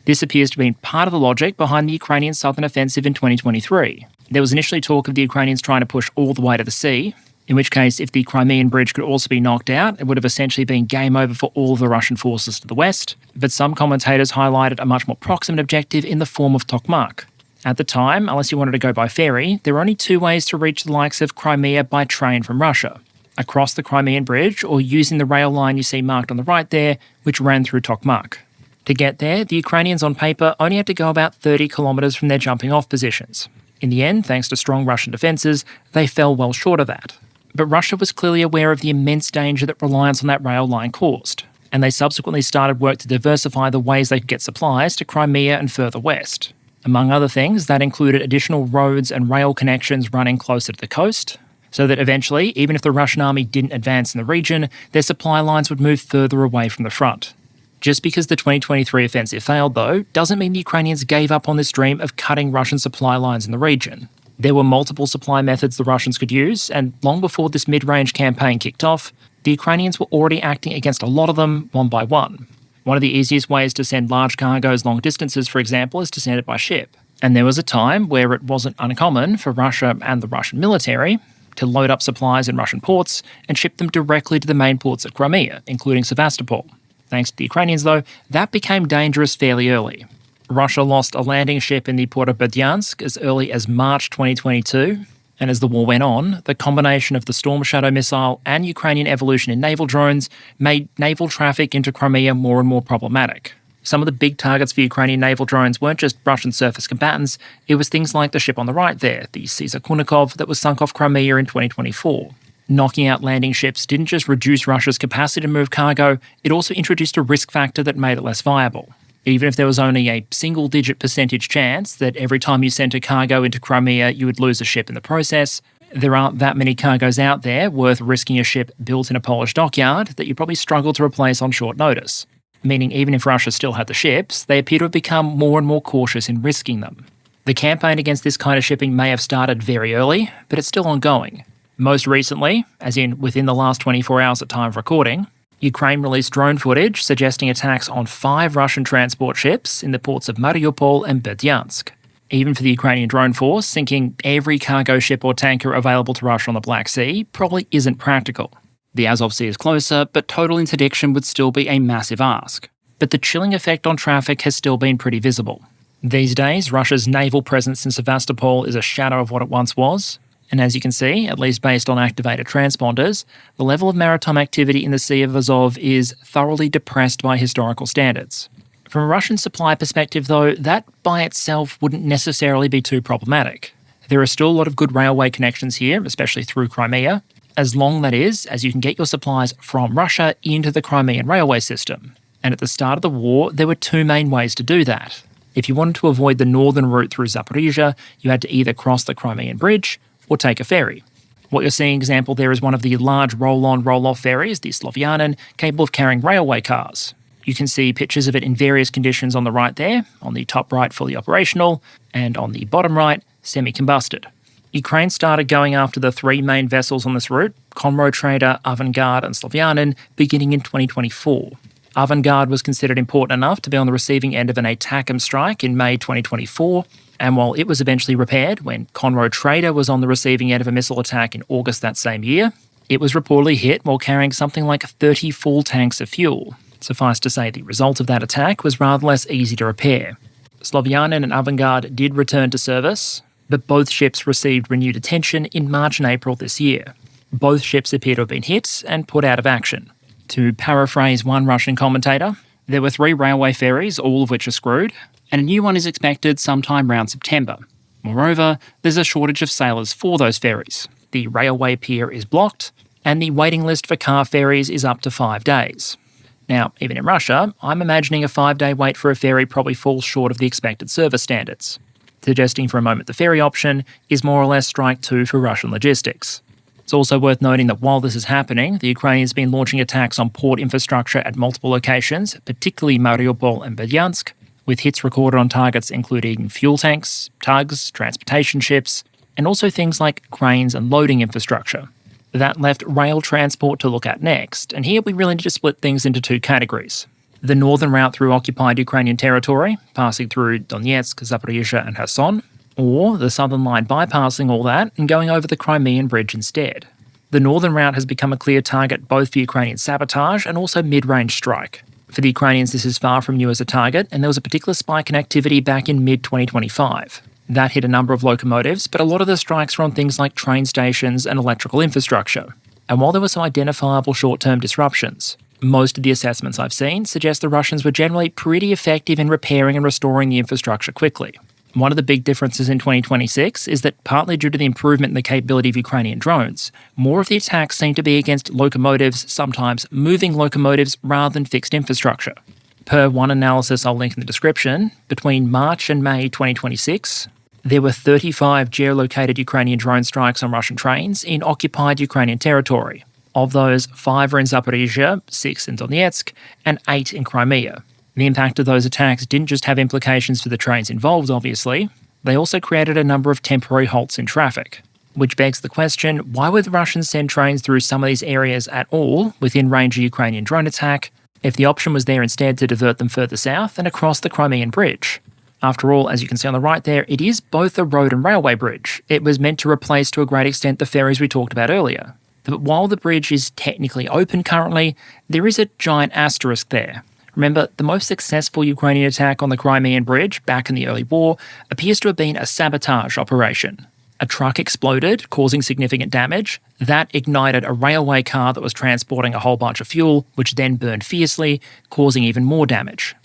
This appears to be part of the logic behind the Ukrainian southern offensive in 2023. There was initially talk of the Ukrainians trying to push all the way to the sea, in which case if the Crimean bridge could also be knocked out, it would have essentially been game over for all of the Russian forces to the west, but some commentators highlighted a much more proximate objective in the form of Tochnyi. At the time, unless you wanted to go by ferry, there were only 2 ways to reach the likes of Crimea by train from Russia: across the Crimean bridge or using the rail line you see marked on the right there, which ran through Tochnyi. To get there, the Ukrainians on paper only had to go about 30 kilometres from their jumping-off positions. In the end, thanks to strong Russian defences, they fell well short of that. But Russia was clearly aware of the immense danger that reliance on that rail line caused, and they subsequently started work to diversify the ways they could get supplies to Crimea and further west. Among other things, that included additional roads and rail connections running closer to the coast, so that eventually, even if the Russian army didn't advance in the region, their supply lines would move further away from the front. Just because the 2023 offensive failed, though, doesn't mean the Ukrainians gave up on this dream of cutting Russian supply lines in the region. There were multiple supply methods the Russians could use, and long before this mid-range campaign kicked off, the Ukrainians were already acting against a lot of them one by one. One of the easiest ways to send large cargoes long distances, for example, is to send it by ship. And there was a time where it wasn't uncommon for Russia and the Russian military to load up supplies in Russian ports and ship them directly to the main ports of Crimea, including Sevastopol. Thanks to the Ukrainians, though, that became dangerous fairly early. Russia lost a landing ship in the port of Berdyansk as early as March 2022, and as the war went on, the combination of the Storm Shadow missile and Ukrainian evolution in naval drones made naval traffic into Crimea more and more problematic. Some of the big targets for Ukrainian naval drones weren't just Russian surface combatants, it was things like the ship on the right there, the Caesar Kunikov that was sunk off Crimea in 2024. Knocking out landing ships didn't just reduce Russia's capacity to move cargo, it also introduced a risk factor that made it less viable. Even if there was only a single-digit percentage chance that every time you sent a cargo into Crimea you would lose a ship in the process, there aren't that many cargoes out there worth risking a ship built in a Polish dockyard that you'd probably struggle to replace on short notice. Meaning even if Russia still had the ships, they appear to have become more and more cautious in risking them. The campaign against this kind of shipping may have started very early, but it's still ongoing. Most recently, as in within the last 24 hours at time of recording, Ukraine released drone footage suggesting attacks on 5 Russian transport ships in the ports of Mariupol and Berdyansk. Even for the Ukrainian drone force, sinking every cargo ship or tanker available to Russia on the Black Sea probably isn't practical. The Azov Sea is closer, but total interdiction would still be a massive ask. But the chilling effect on traffic has still been pretty visible. These days, Russia's naval presence in Sevastopol is a shadow of what it once was, and as you can see, at least based on activated transponders, the level of maritime activity in the Sea of Azov is thoroughly depressed by historical standards. From a Russian supply perspective, though, that by itself wouldn't necessarily be too problematic. There are still a lot of good railway connections here, especially through Crimea, as long, that is, as you can get your supplies from Russia into the Crimean railway system. And at the start of the war, there were two main ways to do that. If you wanted to avoid the northern route through Zaporizhia, you had to either cross the Crimean Bridge or take a ferry. What you're seeing example there is one of the large roll-on, roll-off ferries, the Slovyanin, capable of carrying railway cars. You can see pictures of it in various conditions on the right there, on the top right fully operational, and on the bottom right, semi-combusted. Ukraine started going after the three main vessels on this route, Conroe Trader, Avangard and Slovyanin, beginning in 2024. Avangard was considered important enough to be on the receiving end of an ATACMS strike in May 2024, and while it was eventually repaired when Conroe Trader was on the receiving end of a missile attack in August that same year, it was reportedly hit while carrying something like 30 full tanks of fuel. Suffice to say, the result of that attack was rather less easy to repair. Slovyanin and Avangard did return to service, but both ships received renewed attention in March and April this year. Both ships appear to have been hit and put out of action. To paraphrase one Russian commentator, there were 3 railway ferries, all of which are screwed, and a new one is expected sometime around September. Moreover, there's a shortage of sailors for those ferries. The railway pier is blocked, and the waiting list for car ferries is up to 5 days. Now, even in Russia, I'm imagining a 5-day wait for a ferry probably falls short of the expected service standards, suggesting for a moment the ferry option is more or less strike 2 for Russian logistics. It's also worth noting that while this is happening, the Ukrainians have been launching attacks on port infrastructure at multiple locations, particularly Mariupol and Berdyansk, with hits recorded on targets including fuel tanks, tugs, transportation ships, and also things like cranes and loading infrastructure. That left rail transport to look at next, and here we really need to split things into 2 categories. The northern route through occupied Ukrainian territory, passing through Donetsk, Zaporizhia and Kherson, or the southern line bypassing all that and going over the Crimean Bridge instead. The northern route has become a clear target both for Ukrainian sabotage and also mid-range strike. For the Ukrainians, this is far from new as a target, and there was a particular spike in activity back in mid-2025. That hit a number of locomotives, but a lot of the strikes were on things like train stations and electrical infrastructure. And while there were some identifiable short-term disruptions, most of the assessments I've seen suggest the Russians were generally pretty effective in repairing and restoring the infrastructure quickly. One of the big differences in 2026 is that partly due to the improvement in the capability of Ukrainian drones, more of the attacks seem to be against locomotives, sometimes moving locomotives rather than fixed infrastructure. Per one analysis I'll link in the description, between March and May 2026, there were 35 geolocated Ukrainian drone strikes on Russian trains in occupied Ukrainian territory. Of those, 5 are in Zaporizhia, 6 in Donetsk, and 8 in Crimea. The impact of those attacks didn't just have implications for the trains involved, obviously. They also created a number of temporary halts in traffic. Which begs the question, why would the Russians send trains through some of these areas at all within range of Ukrainian drone attack if the option was there instead to divert them further south and across the Crimean Bridge? After all, as you can see on the right there, it is both a road and railway bridge. It was meant to replace to a great extent the ferries we talked about earlier. But while the bridge is technically open currently, there is a giant asterisk there. Remember, the most successful Ukrainian attack on the Crimean Bridge back in the early war appears to have been a sabotage operation. A truck exploded, causing significant damage. That ignited a railway car that was transporting a whole bunch of fuel, which then burned fiercely, causing even more damage.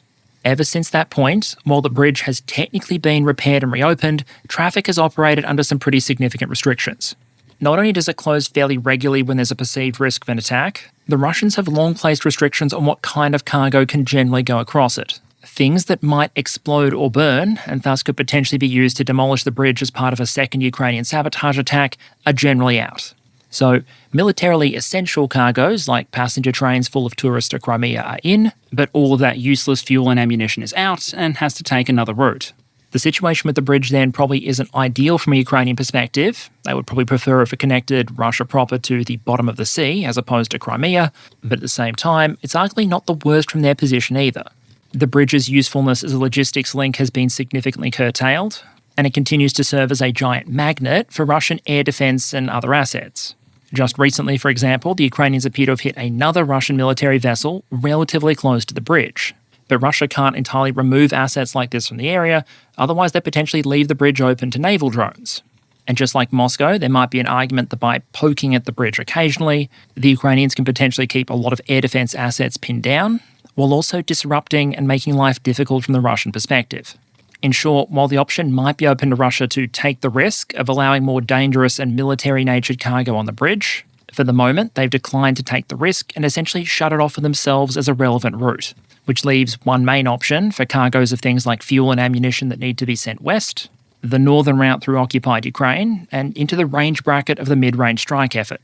Ever since that point, while the bridge has technically been repaired and reopened, traffic has operated under some pretty significant restrictions. Not only does it close fairly regularly when there's a perceived risk of an attack, the Russians have long placed restrictions on what kind of cargo can generally go across it. Things that might explode or burn, and thus could potentially be used to demolish the bridge as part of a second Ukrainian sabotage attack, are generally out. So, militarily essential cargoes, like passenger trains full of tourists to Crimea, are in, but all of that useless fuel and ammunition is out and has to take another route. The situation with the bridge then probably isn't ideal from a Ukrainian perspective. They would probably prefer if it connected Russia proper to the bottom of the sea as opposed to Crimea, but at the same time, it's arguably not the worst from their position either. The bridge's usefulness as a logistics link has been significantly curtailed, and it continues to serve as a giant magnet for Russian air defence and other assets. Just recently, for example, the Ukrainians appear to have hit another Russian military vessel relatively close to the bridge. But Russia can't entirely remove assets like this from the area, otherwise they potentially leave the bridge open to naval drones. And just like Moscow, there might be an argument that by poking at the bridge occasionally, the Ukrainians can potentially keep a lot of air defence assets pinned down, while also disrupting and making life difficult from the Russian perspective. In short, while the option might be open to Russia to take the risk of allowing more dangerous and military-natured cargo on the bridge, for the moment they've declined to take the risk and essentially shut it off for themselves as a relevant route, which leaves one main option for cargoes of things like fuel and ammunition that need to be sent west, the northern route through occupied Ukraine, and into the range bracket of the mid-range strike effort.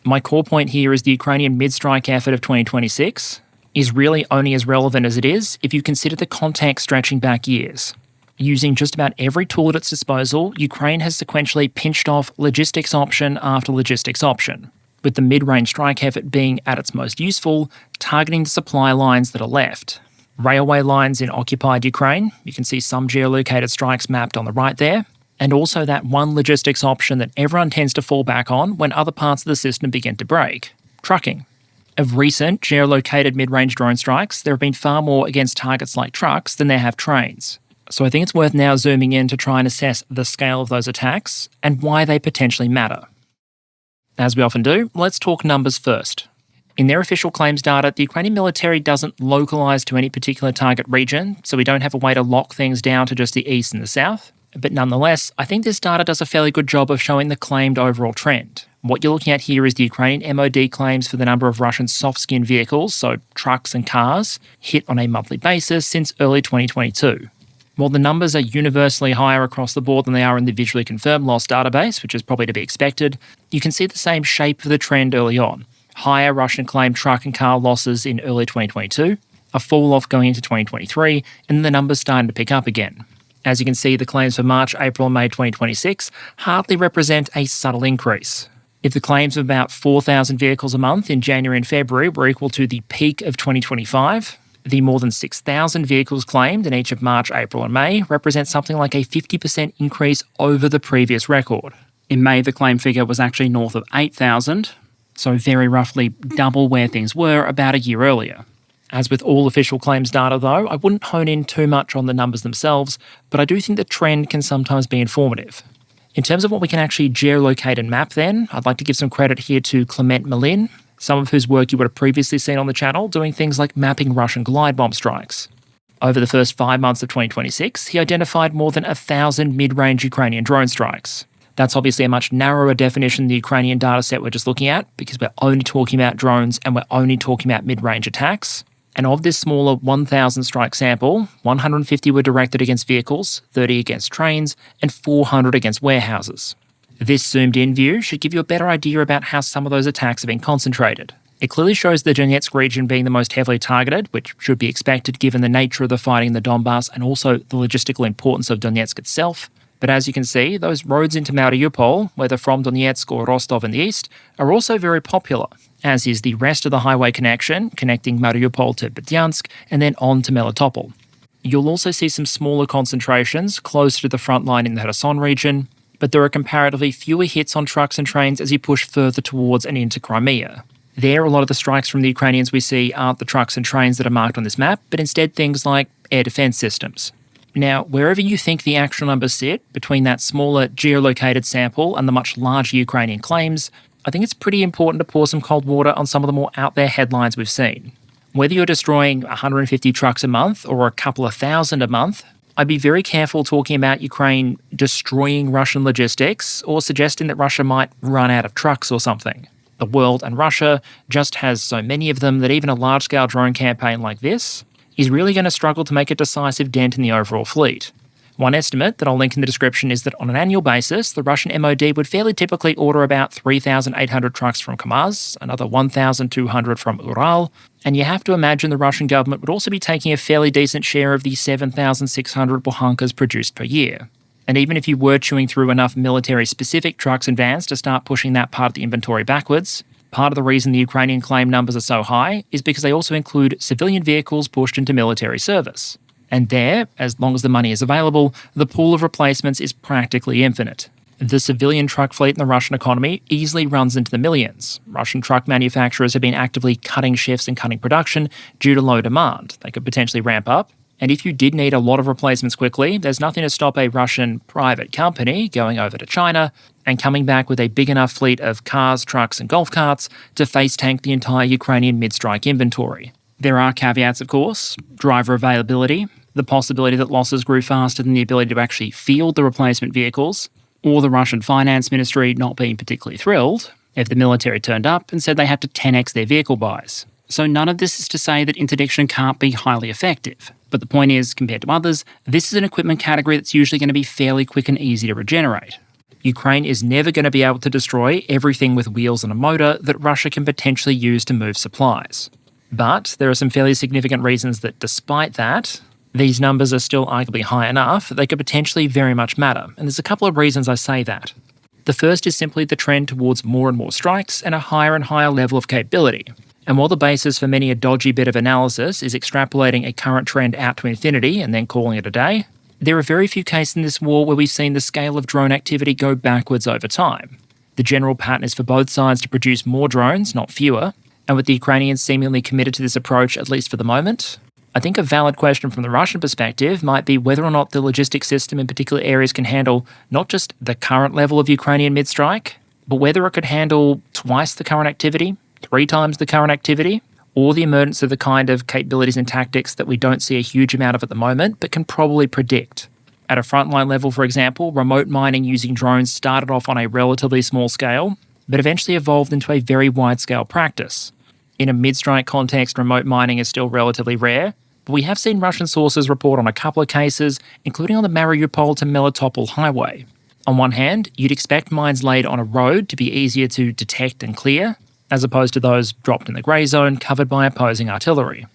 My core point here is the Ukrainian mid-strike effort of 2026 is really only as relevant as it is if you consider the context stretching back years. Using just about every tool at its disposal, Ukraine has sequentially pinched off logistics option after logistics option, with the mid-range strike effort being at its most useful, targeting the supply lines that are left. Railway lines in occupied Ukraine, you can see some geolocated strikes mapped on the right there, and also that one logistics option that everyone tends to fall back on when other parts of the system begin to break: trucking. Of recent geolocated mid-range drone strikes, there have been far more against targets like trucks than there have trains. So I think it's worth now zooming in to try and assess the scale of those attacks and why they potentially matter. As we often do, let's talk numbers first. In their official claims data, the Ukrainian military doesn't localise to any particular target region, so we don't have a way to lock things down to just the east and the south. But nonetheless, I think this data does a fairly good job of showing the claimed overall trend. What you're looking at here is the Ukrainian MOD claims for the number of Russian soft-skin vehicles, so trucks and cars, hit on a monthly basis since early 2022. While the numbers are universally higher across the board than they are in the visually confirmed loss database, which is probably to be expected, you can see the same shape of the trend early on. Higher Russian claimed truck and car losses in early 2022, a fall-off going into 2023, and then the numbers starting to pick up again. As you can see, the claims for March, April and May 2026 hardly represent a subtle increase. If the claims of about 4,000 vehicles a month in January and February were equal to the peak of 2025, the more than 6,000 vehicles claimed in each of March, April and May represent something like a 50% increase over the previous record. In May, the claim figure was actually north of 8,000, so very roughly double where things were about a year earlier. As with all official claims data though, I wouldn't hone in too much on the numbers themselves, but I do think the trend can sometimes be informative. In terms of what we can actually geolocate and map then, I'd like to give some credit here to Clement Malin, some of whose work you would have previously seen on the channel, doing things like mapping Russian glide bomb strikes. Over the first 5 months of 2026, he identified more than 1,000 mid-range Ukrainian drone strikes. That's obviously a much narrower definition than the Ukrainian dataset we're just looking at, because we're only talking about drones and we're only talking about mid-range attacks. And of this smaller 1,000 strike sample, 150 were directed against vehicles, 30 against trains, and 400 against warehouses. This zoomed-in view should give you a better idea about how some of those attacks have been concentrated. It clearly shows the Donetsk region being the most heavily targeted, which should be expected given the nature of the fighting in the Donbass and also the logistical importance of Donetsk itself. But as you can see, those roads into Mariupol, whether from Donetsk or Rostov in the east, are also very popular, as is the rest of the highway connection connecting Mariupol to Berdyansk and then on to Melitopol. You'll also see some smaller concentrations closer to the front line in the Kherson region, but there are comparatively fewer hits on trucks and trains as you push further towards and into Crimea. There, a lot of the strikes from the Ukrainians we see aren't the trucks and trains that are marked on this map, but instead things like air defence systems. Now, wherever you think the actual numbers sit, between that smaller geolocated sample and the much larger Ukrainian claims, I think it's pretty important to pour some cold water on some of the more out there headlines we've seen. Whether you're destroying 150 trucks a month or a couple of thousand a month, I'd be very careful talking about Ukraine destroying Russian logistics or suggesting that Russia might run out of trucks or something. The world and Russia just has so many of them that even a large-scale drone campaign like this is really going to struggle to make a decisive dent in the overall fleet. One estimate that I'll link in the description is that on an annual basis, the Russian MOD would fairly typically order about 3,800 trucks from Kamaz, another 1,200 from Ural, and you have to imagine the Russian government would also be taking a fairly decent share of the 7,600 Bukhankas produced per year. And even if you were chewing through enough military-specific trucks and vans to start pushing that part of the inventory backwards, part of the reason the Ukrainian claim numbers are so high is because they also include civilian vehicles pushed into military service. And there, as long as the money is available, the pool of replacements is practically infinite. The civilian truck fleet in the Russian economy easily runs into the millions. Russian truck manufacturers have been actively cutting shifts and cutting production due to low demand. They could potentially ramp up. And if you did need a lot of replacements quickly, there's nothing to stop a Russian private company going over to China and coming back with a big enough fleet of cars, trucks and golf carts to face tank the entire Ukrainian mid-strike inventory. There are caveats, of course: driver availability, the possibility that losses grew faster than the ability to actually field the replacement vehicles, or the Russian finance ministry not being particularly thrilled if the military turned up and said they had to 10x their vehicle buys. So none of this is to say that interdiction can't be highly effective. But the point is, compared to others, this is an equipment category that's usually going to be fairly quick and easy to regenerate. Ukraine is never going to be able to destroy everything with wheels and a motor that Russia can potentially use to move supplies. But there are some fairly significant reasons that despite that, these numbers are still arguably high enough that they could potentially very much matter. And there's a couple of reasons I say that. The first is simply the trend towards more and more strikes and a higher and higher level of capability. And while the basis for many a dodgy bit of analysis is extrapolating a current trend out to infinity and then calling it a day, there are very few cases in this war where we've seen the scale of drone activity go backwards over time. The general pattern is for both sides to produce more drones, not fewer, and with the Ukrainians seemingly committed to this approach, at least for the moment, I think a valid question from the Russian perspective might be whether or not the logistics system in particular areas can handle not just the current level of Ukrainian mid-strike, but whether it could handle twice the current activity, 3 times the current activity, or the emergence of the kind of capabilities and tactics that we don't see a huge amount of at the moment, but can probably predict. At a frontline level, for example, remote mining using drones started off on a relatively small scale, but eventually evolved into a very wide-scale practice. In a mid-strike context, remote mining is still relatively rare, but we have seen Russian sources report on a couple of cases, including on the Mariupol to Melitopol highway. On one hand, you'd expect mines laid on a road to be easier to detect and clear, as opposed to those dropped in the grey zone covered by opposing artillery.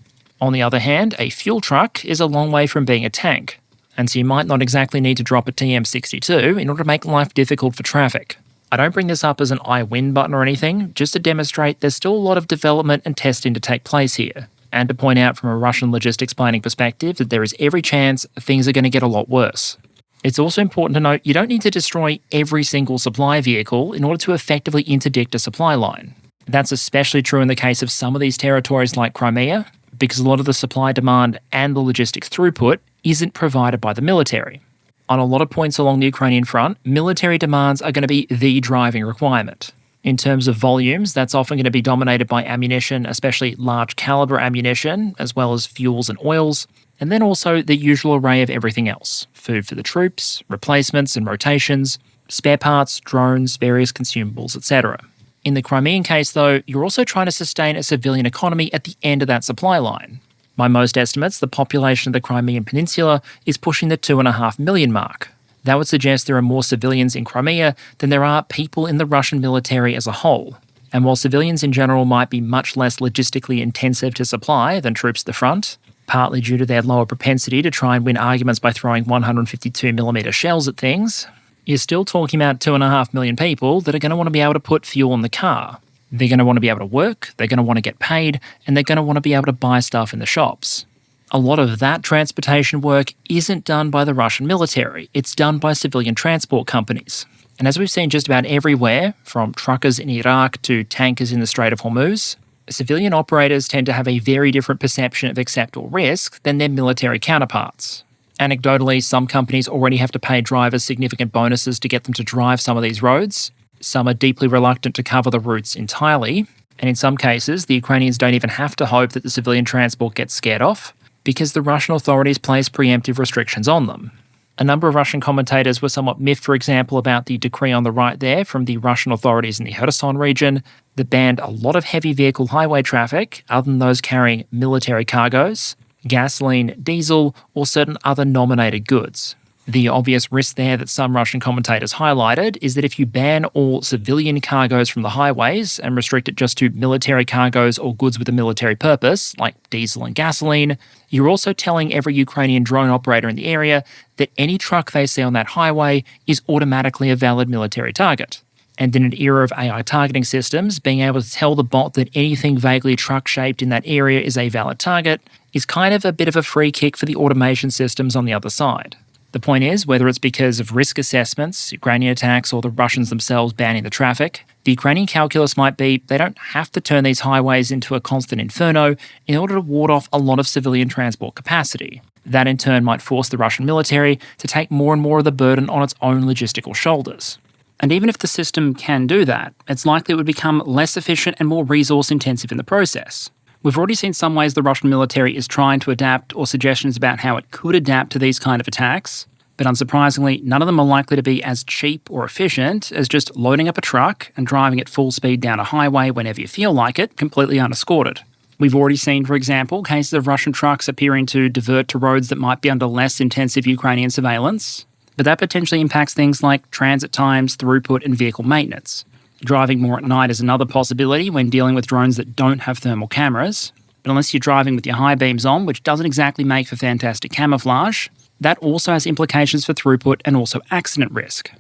On the other hand, a fuel truck is a long way from being a tank, and so you might not exactly need to drop a TM62 in order to make life difficult for traffic. I don't bring this up as an I win button or anything, just to demonstrate there's still a lot of development and testing to take place here, and to point out from a Russian logistics planning perspective that there is every chance things are going to get a lot worse. It's also important to note you don't need to destroy every single supply vehicle in order to effectively interdict a supply line. That's especially true in the case of some of these territories like Crimea, because a lot of the supply demand and the logistics throughput isn't provided by the military. On a lot of points along the Ukrainian front, military demands are going to be the driving requirement. In terms of volumes, that's often going to be dominated by ammunition, especially large caliber ammunition, as well as fuels and oils, and then also the usual array of everything else: food for the troops, replacements and rotations, spare parts, drones, various consumables, etc. In the Crimean case, though, you're also trying to sustain a civilian economy at the end of that supply line. By most estimates, the population of the Crimean Peninsula is pushing the 2.5 million mark. That would suggest there are more civilians in Crimea than there are people in the Russian military as a whole. And while civilians in general might be much less logistically intensive to supply than troops at the front, partly due to their lower propensity to try and win arguments by throwing 152mm shells at things, you're still talking about 2.5 million people that are going to want to be able to put fuel in the car. They're going to want to be able to work, they're going to want to get paid, and they're going to want to be able to buy stuff in the shops. A lot of that transportation work isn't done by the Russian military, it's done by civilian transport companies. And as we've seen just about everywhere, from truckers in Iraq to tankers in the Strait of Hormuz, civilian operators tend to have a very different perception of acceptable risk than their military counterparts. Anecdotally, some companies already have to pay drivers significant bonuses to get them to drive some of these roads. Some are deeply reluctant to cover the routes entirely. And in some cases, the Ukrainians don't even have to hope that the civilian transport gets scared off, because the Russian authorities place preemptive restrictions on them. A number of Russian commentators were somewhat miffed, for example, about the decree on the right there from the Russian authorities in the Kherson region that banned a lot of heavy vehicle highway traffic other than those carrying military cargoes, gasoline, diesel, or certain other nominated goods. The obvious risk there that some Russian commentators highlighted is that if you ban all civilian cargoes from the highways and restrict it just to military cargoes or goods with a military purpose, like diesel and gasoline, you're also telling every Ukrainian drone operator in the area that any truck they see on that highway is automatically a valid military target. And in an era of AI targeting systems, being able to tell the bot that anything vaguely truck-shaped in that area is a valid target is kind of a bit of a free kick for the automation systems on the other side. The point is, whether it's because of risk assessments, Ukrainian attacks, or the Russians themselves banning the traffic, the Ukrainian calculus might be they don't have to turn these highways into a constant inferno in order to ward off a lot of civilian transport capacity. That in turn might force the Russian military to take more and more of the burden on its own logistical shoulders. And even if the system can do that, it's likely it would become less efficient and more resource intensive in the process. We've already seen some ways the Russian military is trying to adapt or suggestions about how it could adapt to these kind of attacks, but unsurprisingly, none of them are likely to be as cheap or efficient as just loading up a truck and driving at full speed down a highway whenever you feel like it, completely unescorted. We've already seen, for example, cases of Russian trucks appearing to divert to roads that might be under less intensive Ukrainian surveillance, but that potentially impacts things like transit times, throughput, and vehicle maintenance. Driving more at night is another possibility when dealing with drones that don't have thermal cameras, but unless you're driving with your high beams on, which doesn't exactly make for fantastic camouflage, that also has implications for throughput and also accident risk.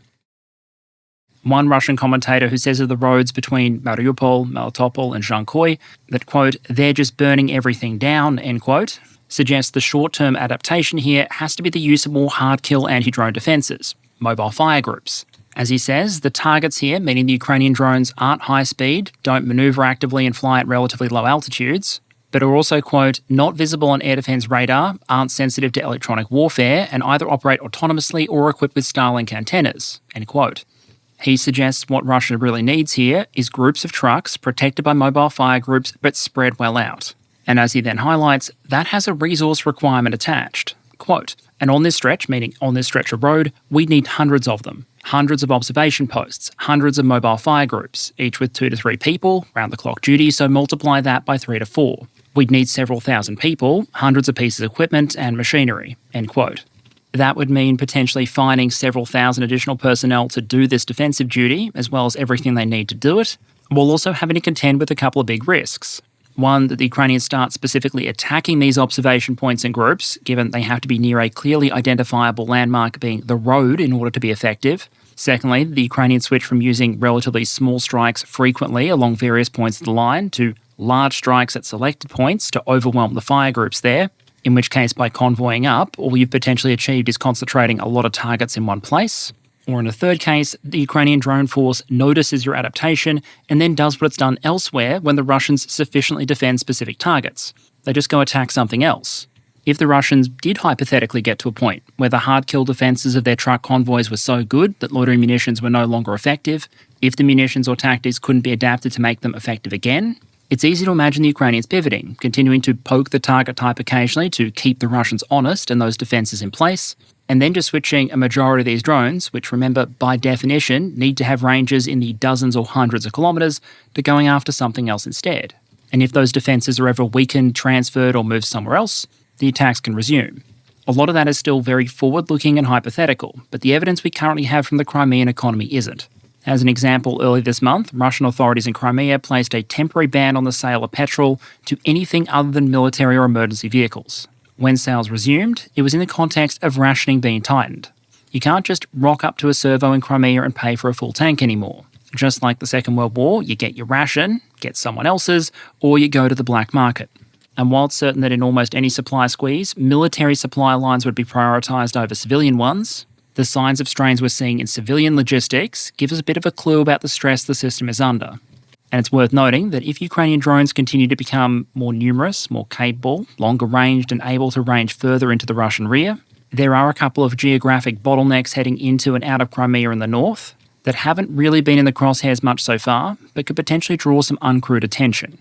One Russian commentator who says of the roads between Mariupol, Melitopol and Zhankoy that, quote, they're just burning everything down, end quote, suggests the short-term adaptation here has to be the use of more hard-kill anti-drone defences, mobile fire groups. As he says, the targets here, meaning the Ukrainian drones, aren't high-speed, don't manoeuvre actively and fly at relatively low altitudes, but are also, quote, not visible on air defence radar, aren't sensitive to electronic warfare, and either operate autonomously or are equipped with Starlink antennas, end quote. He suggests what Russia really needs here is groups of trucks protected by mobile fire groups but spread well out. And as he then highlights, that has a resource requirement attached. Quote, and on this stretch, meaning on this stretch of road, we need hundreds of them. Hundreds of observation posts, hundreds of mobile fire groups, each with 2 to 3 people, round-the-clock duty, so multiply that by 3 to 4. We'd need several thousand people, hundreds of pieces of equipment and machinery, end quote. That would mean potentially finding several thousand additional personnel to do this defensive duty, as well as everything they need to do it, while also having to contend with a couple of big risks. One, that the Ukrainians start specifically attacking these observation points and groups, given they have to be near a clearly identifiable landmark being the road in order to be effective. Secondly, the Ukrainians switch from using relatively small strikes frequently along various points of the line to large strikes at selected points to overwhelm the fire groups there, in which case by convoying up, all you've potentially achieved is concentrating a lot of targets in one place. Or in a third case, the Ukrainian drone force notices your adaptation and then does what it's done elsewhere when the Russians sufficiently defend specific targets. They just go attack something else. If the Russians did hypothetically get to a point where the hard-kill defences of their truck convoys were so good that loitering munitions were no longer effective, if the munitions or tactics couldn't be adapted to make them effective again, it's easy to imagine the Ukrainians pivoting, continuing to poke the target type occasionally to keep the Russians honest and those defences in place, and then just switching a majority of these drones, which remember by definition need to have ranges in the dozens or hundreds of kilometres, to going after something else instead. And if those defences are ever weakened, transferred or moved somewhere else, the attacks can resume. A lot of that is still very forward-looking and hypothetical, but the evidence we currently have from the Crimean economy isn't. As an example, early this month, Russian authorities in Crimea placed a temporary ban on the sale of petrol to anything other than military or emergency vehicles. When sales resumed, it was in the context of rationing being tightened. You can't just rock up to a servo in Crimea and pay for a full tank anymore. Just like the Second World War, you get your ration, get someone else's, or you go to the black market. And while it's certain that in almost any supply squeeze, military supply lines would be prioritised over civilian ones, the signs of strains we're seeing in civilian logistics give us a bit of a clue about the stress the system is under. And it's worth noting that if Ukrainian drones continue to become more numerous, more capable, longer ranged and able to range further into the Russian rear, there are a couple of geographic bottlenecks heading into and out of Crimea in the north that haven't really been in the crosshairs much so far, but could potentially draw some uncrewed attention.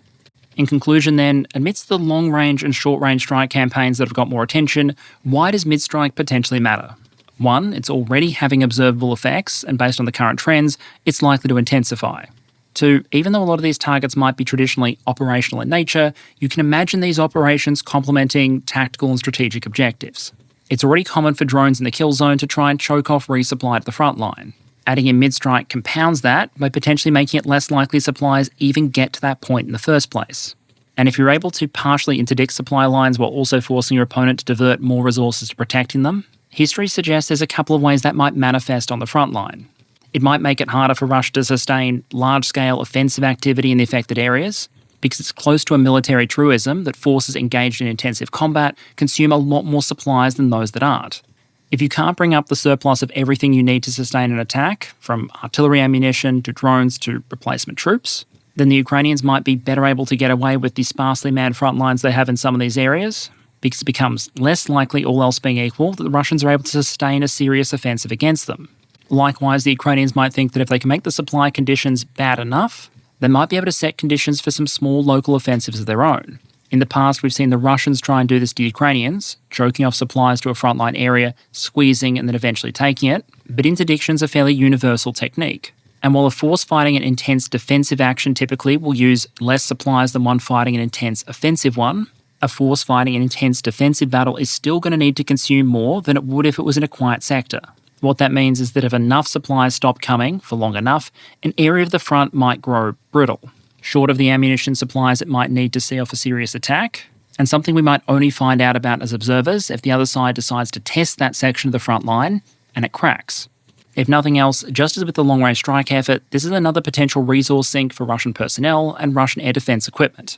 In conclusion then, amidst the long-range and short-range strike campaigns that have got more attention, why does mid-strike potentially matter? One, it's already having observable effects, and based on the current trends, it's likely to intensify. Two, even though a lot of these targets might be traditionally operational in nature, you can imagine these operations complementing tactical and strategic objectives. It's already common for drones in the kill zone to try and choke off resupply at the front line. Adding in mid-strike compounds that by potentially making it less likely supplies even get to that point in the first place. And if you're able to partially interdict supply lines while also forcing your opponent to divert more resources to protecting them, history suggests there's a couple of ways that might manifest on the front line. It might make it harder for Russia to sustain large-scale offensive activity in the affected areas, because it's close to a military truism that forces engaged in intensive combat consume a lot more supplies than those that aren't. If you can't bring up the surplus of everything you need to sustain an attack, from artillery ammunition to drones to replacement troops, then the Ukrainians might be better able to get away with the sparsely manned front lines they have in some of these areas, because it becomes less likely, all else being equal, that the Russians are able to sustain a serious offensive against them. Likewise, the Ukrainians might think that if they can make the supply conditions bad enough, they might be able to set conditions for some small local offensives of their own. In the past, we've seen the Russians try and do this to the Ukrainians, choking off supplies to a frontline area, squeezing and then eventually taking it, but interdiction's a fairly universal technique. And while a force fighting an intense defensive action typically will use less supplies than one fighting an intense offensive one, a force fighting an intense defensive battle is still going to need to consume more than it would if it was in a quiet sector. What that means is that if enough supplies stop coming for long enough, an area of the front might grow brittle. Short of the ammunition supplies it might need to see off a serious attack, and something we might only find out about as observers if the other side decides to test that section of the front line and it cracks. If nothing else, just as with the long-range strike effort, this is another potential resource sink for Russian personnel and Russian air defense equipment.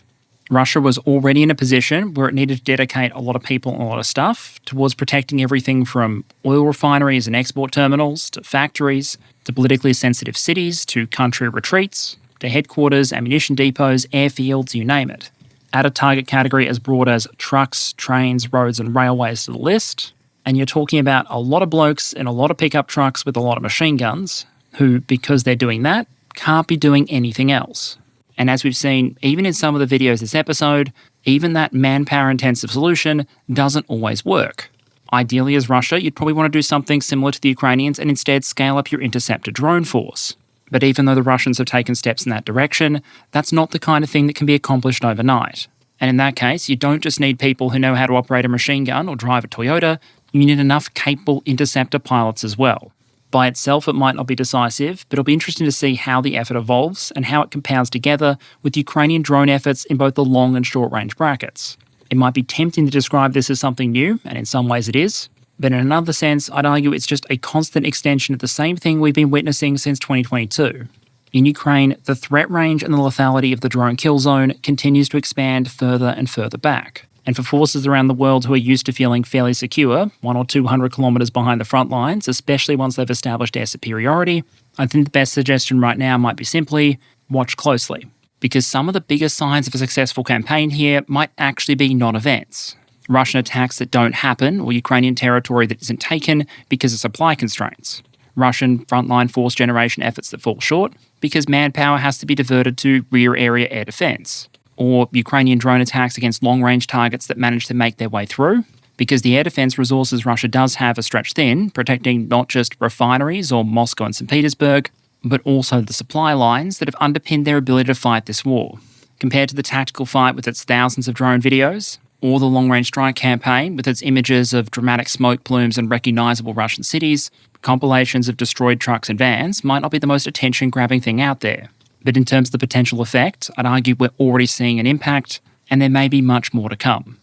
Russia was already in a position where it needed to dedicate a lot of people and a lot of stuff towards protecting everything from oil refineries and export terminals to factories to politically sensitive cities to country retreats to headquarters, ammunition depots, airfields, you name it. Add a target category as broad as trucks, trains, roads and railways to the list, and you're talking about a lot of blokes in a lot of pickup trucks with a lot of machine guns who, because they're doing that, can't be doing anything else. And as we've seen, even in some of the videos this episode, even that manpower-intensive solution doesn't always work. Ideally, as Russia, you'd probably want to do something similar to the Ukrainians and instead scale up your interceptor drone force. But even though the Russians have taken steps in that direction, that's not the kind of thing that can be accomplished overnight. And in that case, you don't just need people who know how to operate a machine gun or drive a Toyota, you need enough capable interceptor pilots as well. By itself, it might not be decisive, but it'll be interesting to see how the effort evolves and how it compounds together with Ukrainian drone efforts in both the long and short range brackets. It might be tempting to describe this as something new, and in some ways it is, but in another sense, I'd argue it's just a constant extension of the same thing we've been witnessing since 2022. In Ukraine, the threat range and the lethality of the drone kill zone continues to expand further and further back. And for forces around the world who are used to feeling fairly secure, 100 or 200 kilometres behind the front lines, especially once they've established air superiority, I think the best suggestion right now might be simply watch closely. Because some of the biggest signs of a successful campaign here might actually be non-events. Russian attacks that don't happen, or Ukrainian territory that isn't taken because of supply constraints. Russian frontline force generation efforts that fall short because manpower has to be diverted to rear area air defence. Or Ukrainian drone attacks against long-range targets that manage to make their way through because the air defence resources Russia does have are stretched thin, protecting not just refineries or Moscow and St. Petersburg, but also the supply lines that have underpinned their ability to fight this war. Compared to the tactical fight with its thousands of drone videos, or the long-range strike campaign with its images of dramatic smoke plumes and recognisable Russian cities, compilations of destroyed trucks and vans might not be the most attention-grabbing thing out there. But in terms of the potential effect, I'd argue we're already seeing an impact, and there may be much more to come.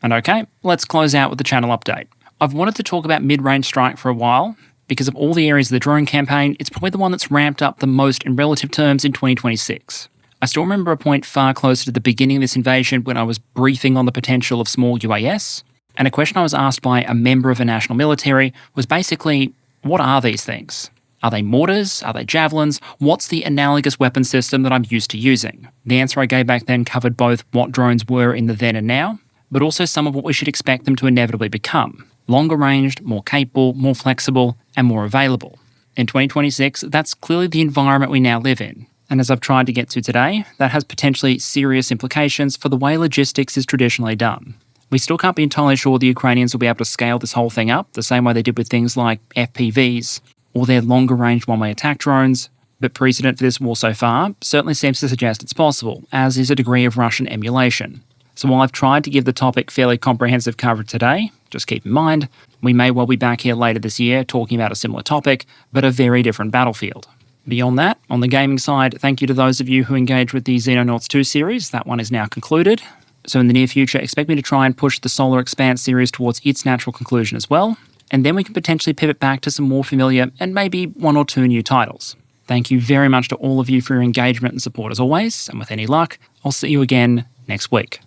And okay, let's close out with the channel update. I've wanted to talk about mid-range strike for a while, because of all the areas of the drone campaign, it's probably the one that's ramped up the most in relative terms in 2026. I still remember a point far closer to the beginning of this invasion when I was briefing on the potential of small UAS, and a question I was asked by a member of the national military was basically, what are these things? Are they mortars? Are they javelins? What's the analogous weapon system that I'm used to using? The answer I gave back then covered both what drones were in the then and now, but also some of what we should expect them to inevitably become. Longer ranged, more capable, more flexible, and more available. In 2026, that's clearly the environment we now live in. And as I've tried to get to today, that has potentially serious implications for the way logistics is traditionally done. We still can't be entirely sure the Ukrainians will be able to scale this whole thing up the same way they did with things like FPVs or their longer-range one-way attack drones, but precedent for this war so far certainly seems to suggest it's possible, as is a degree of Russian emulation. So while I've tried to give the topic fairly comprehensive coverage today, just keep in mind, we may well be back here later this year talking about a similar topic, but a very different battlefield. Beyond that, on the gaming side, thank you to those of you who engaged with the Xenonauts 2 series. That one is now concluded. So in the near future, expect me to try and push the Solar Expanse series towards its natural conclusion as well, and then we can potentially pivot back to some more familiar and maybe one or two new titles. Thank you very much to all of you for your engagement and support as always, and with any luck, I'll see you again next week.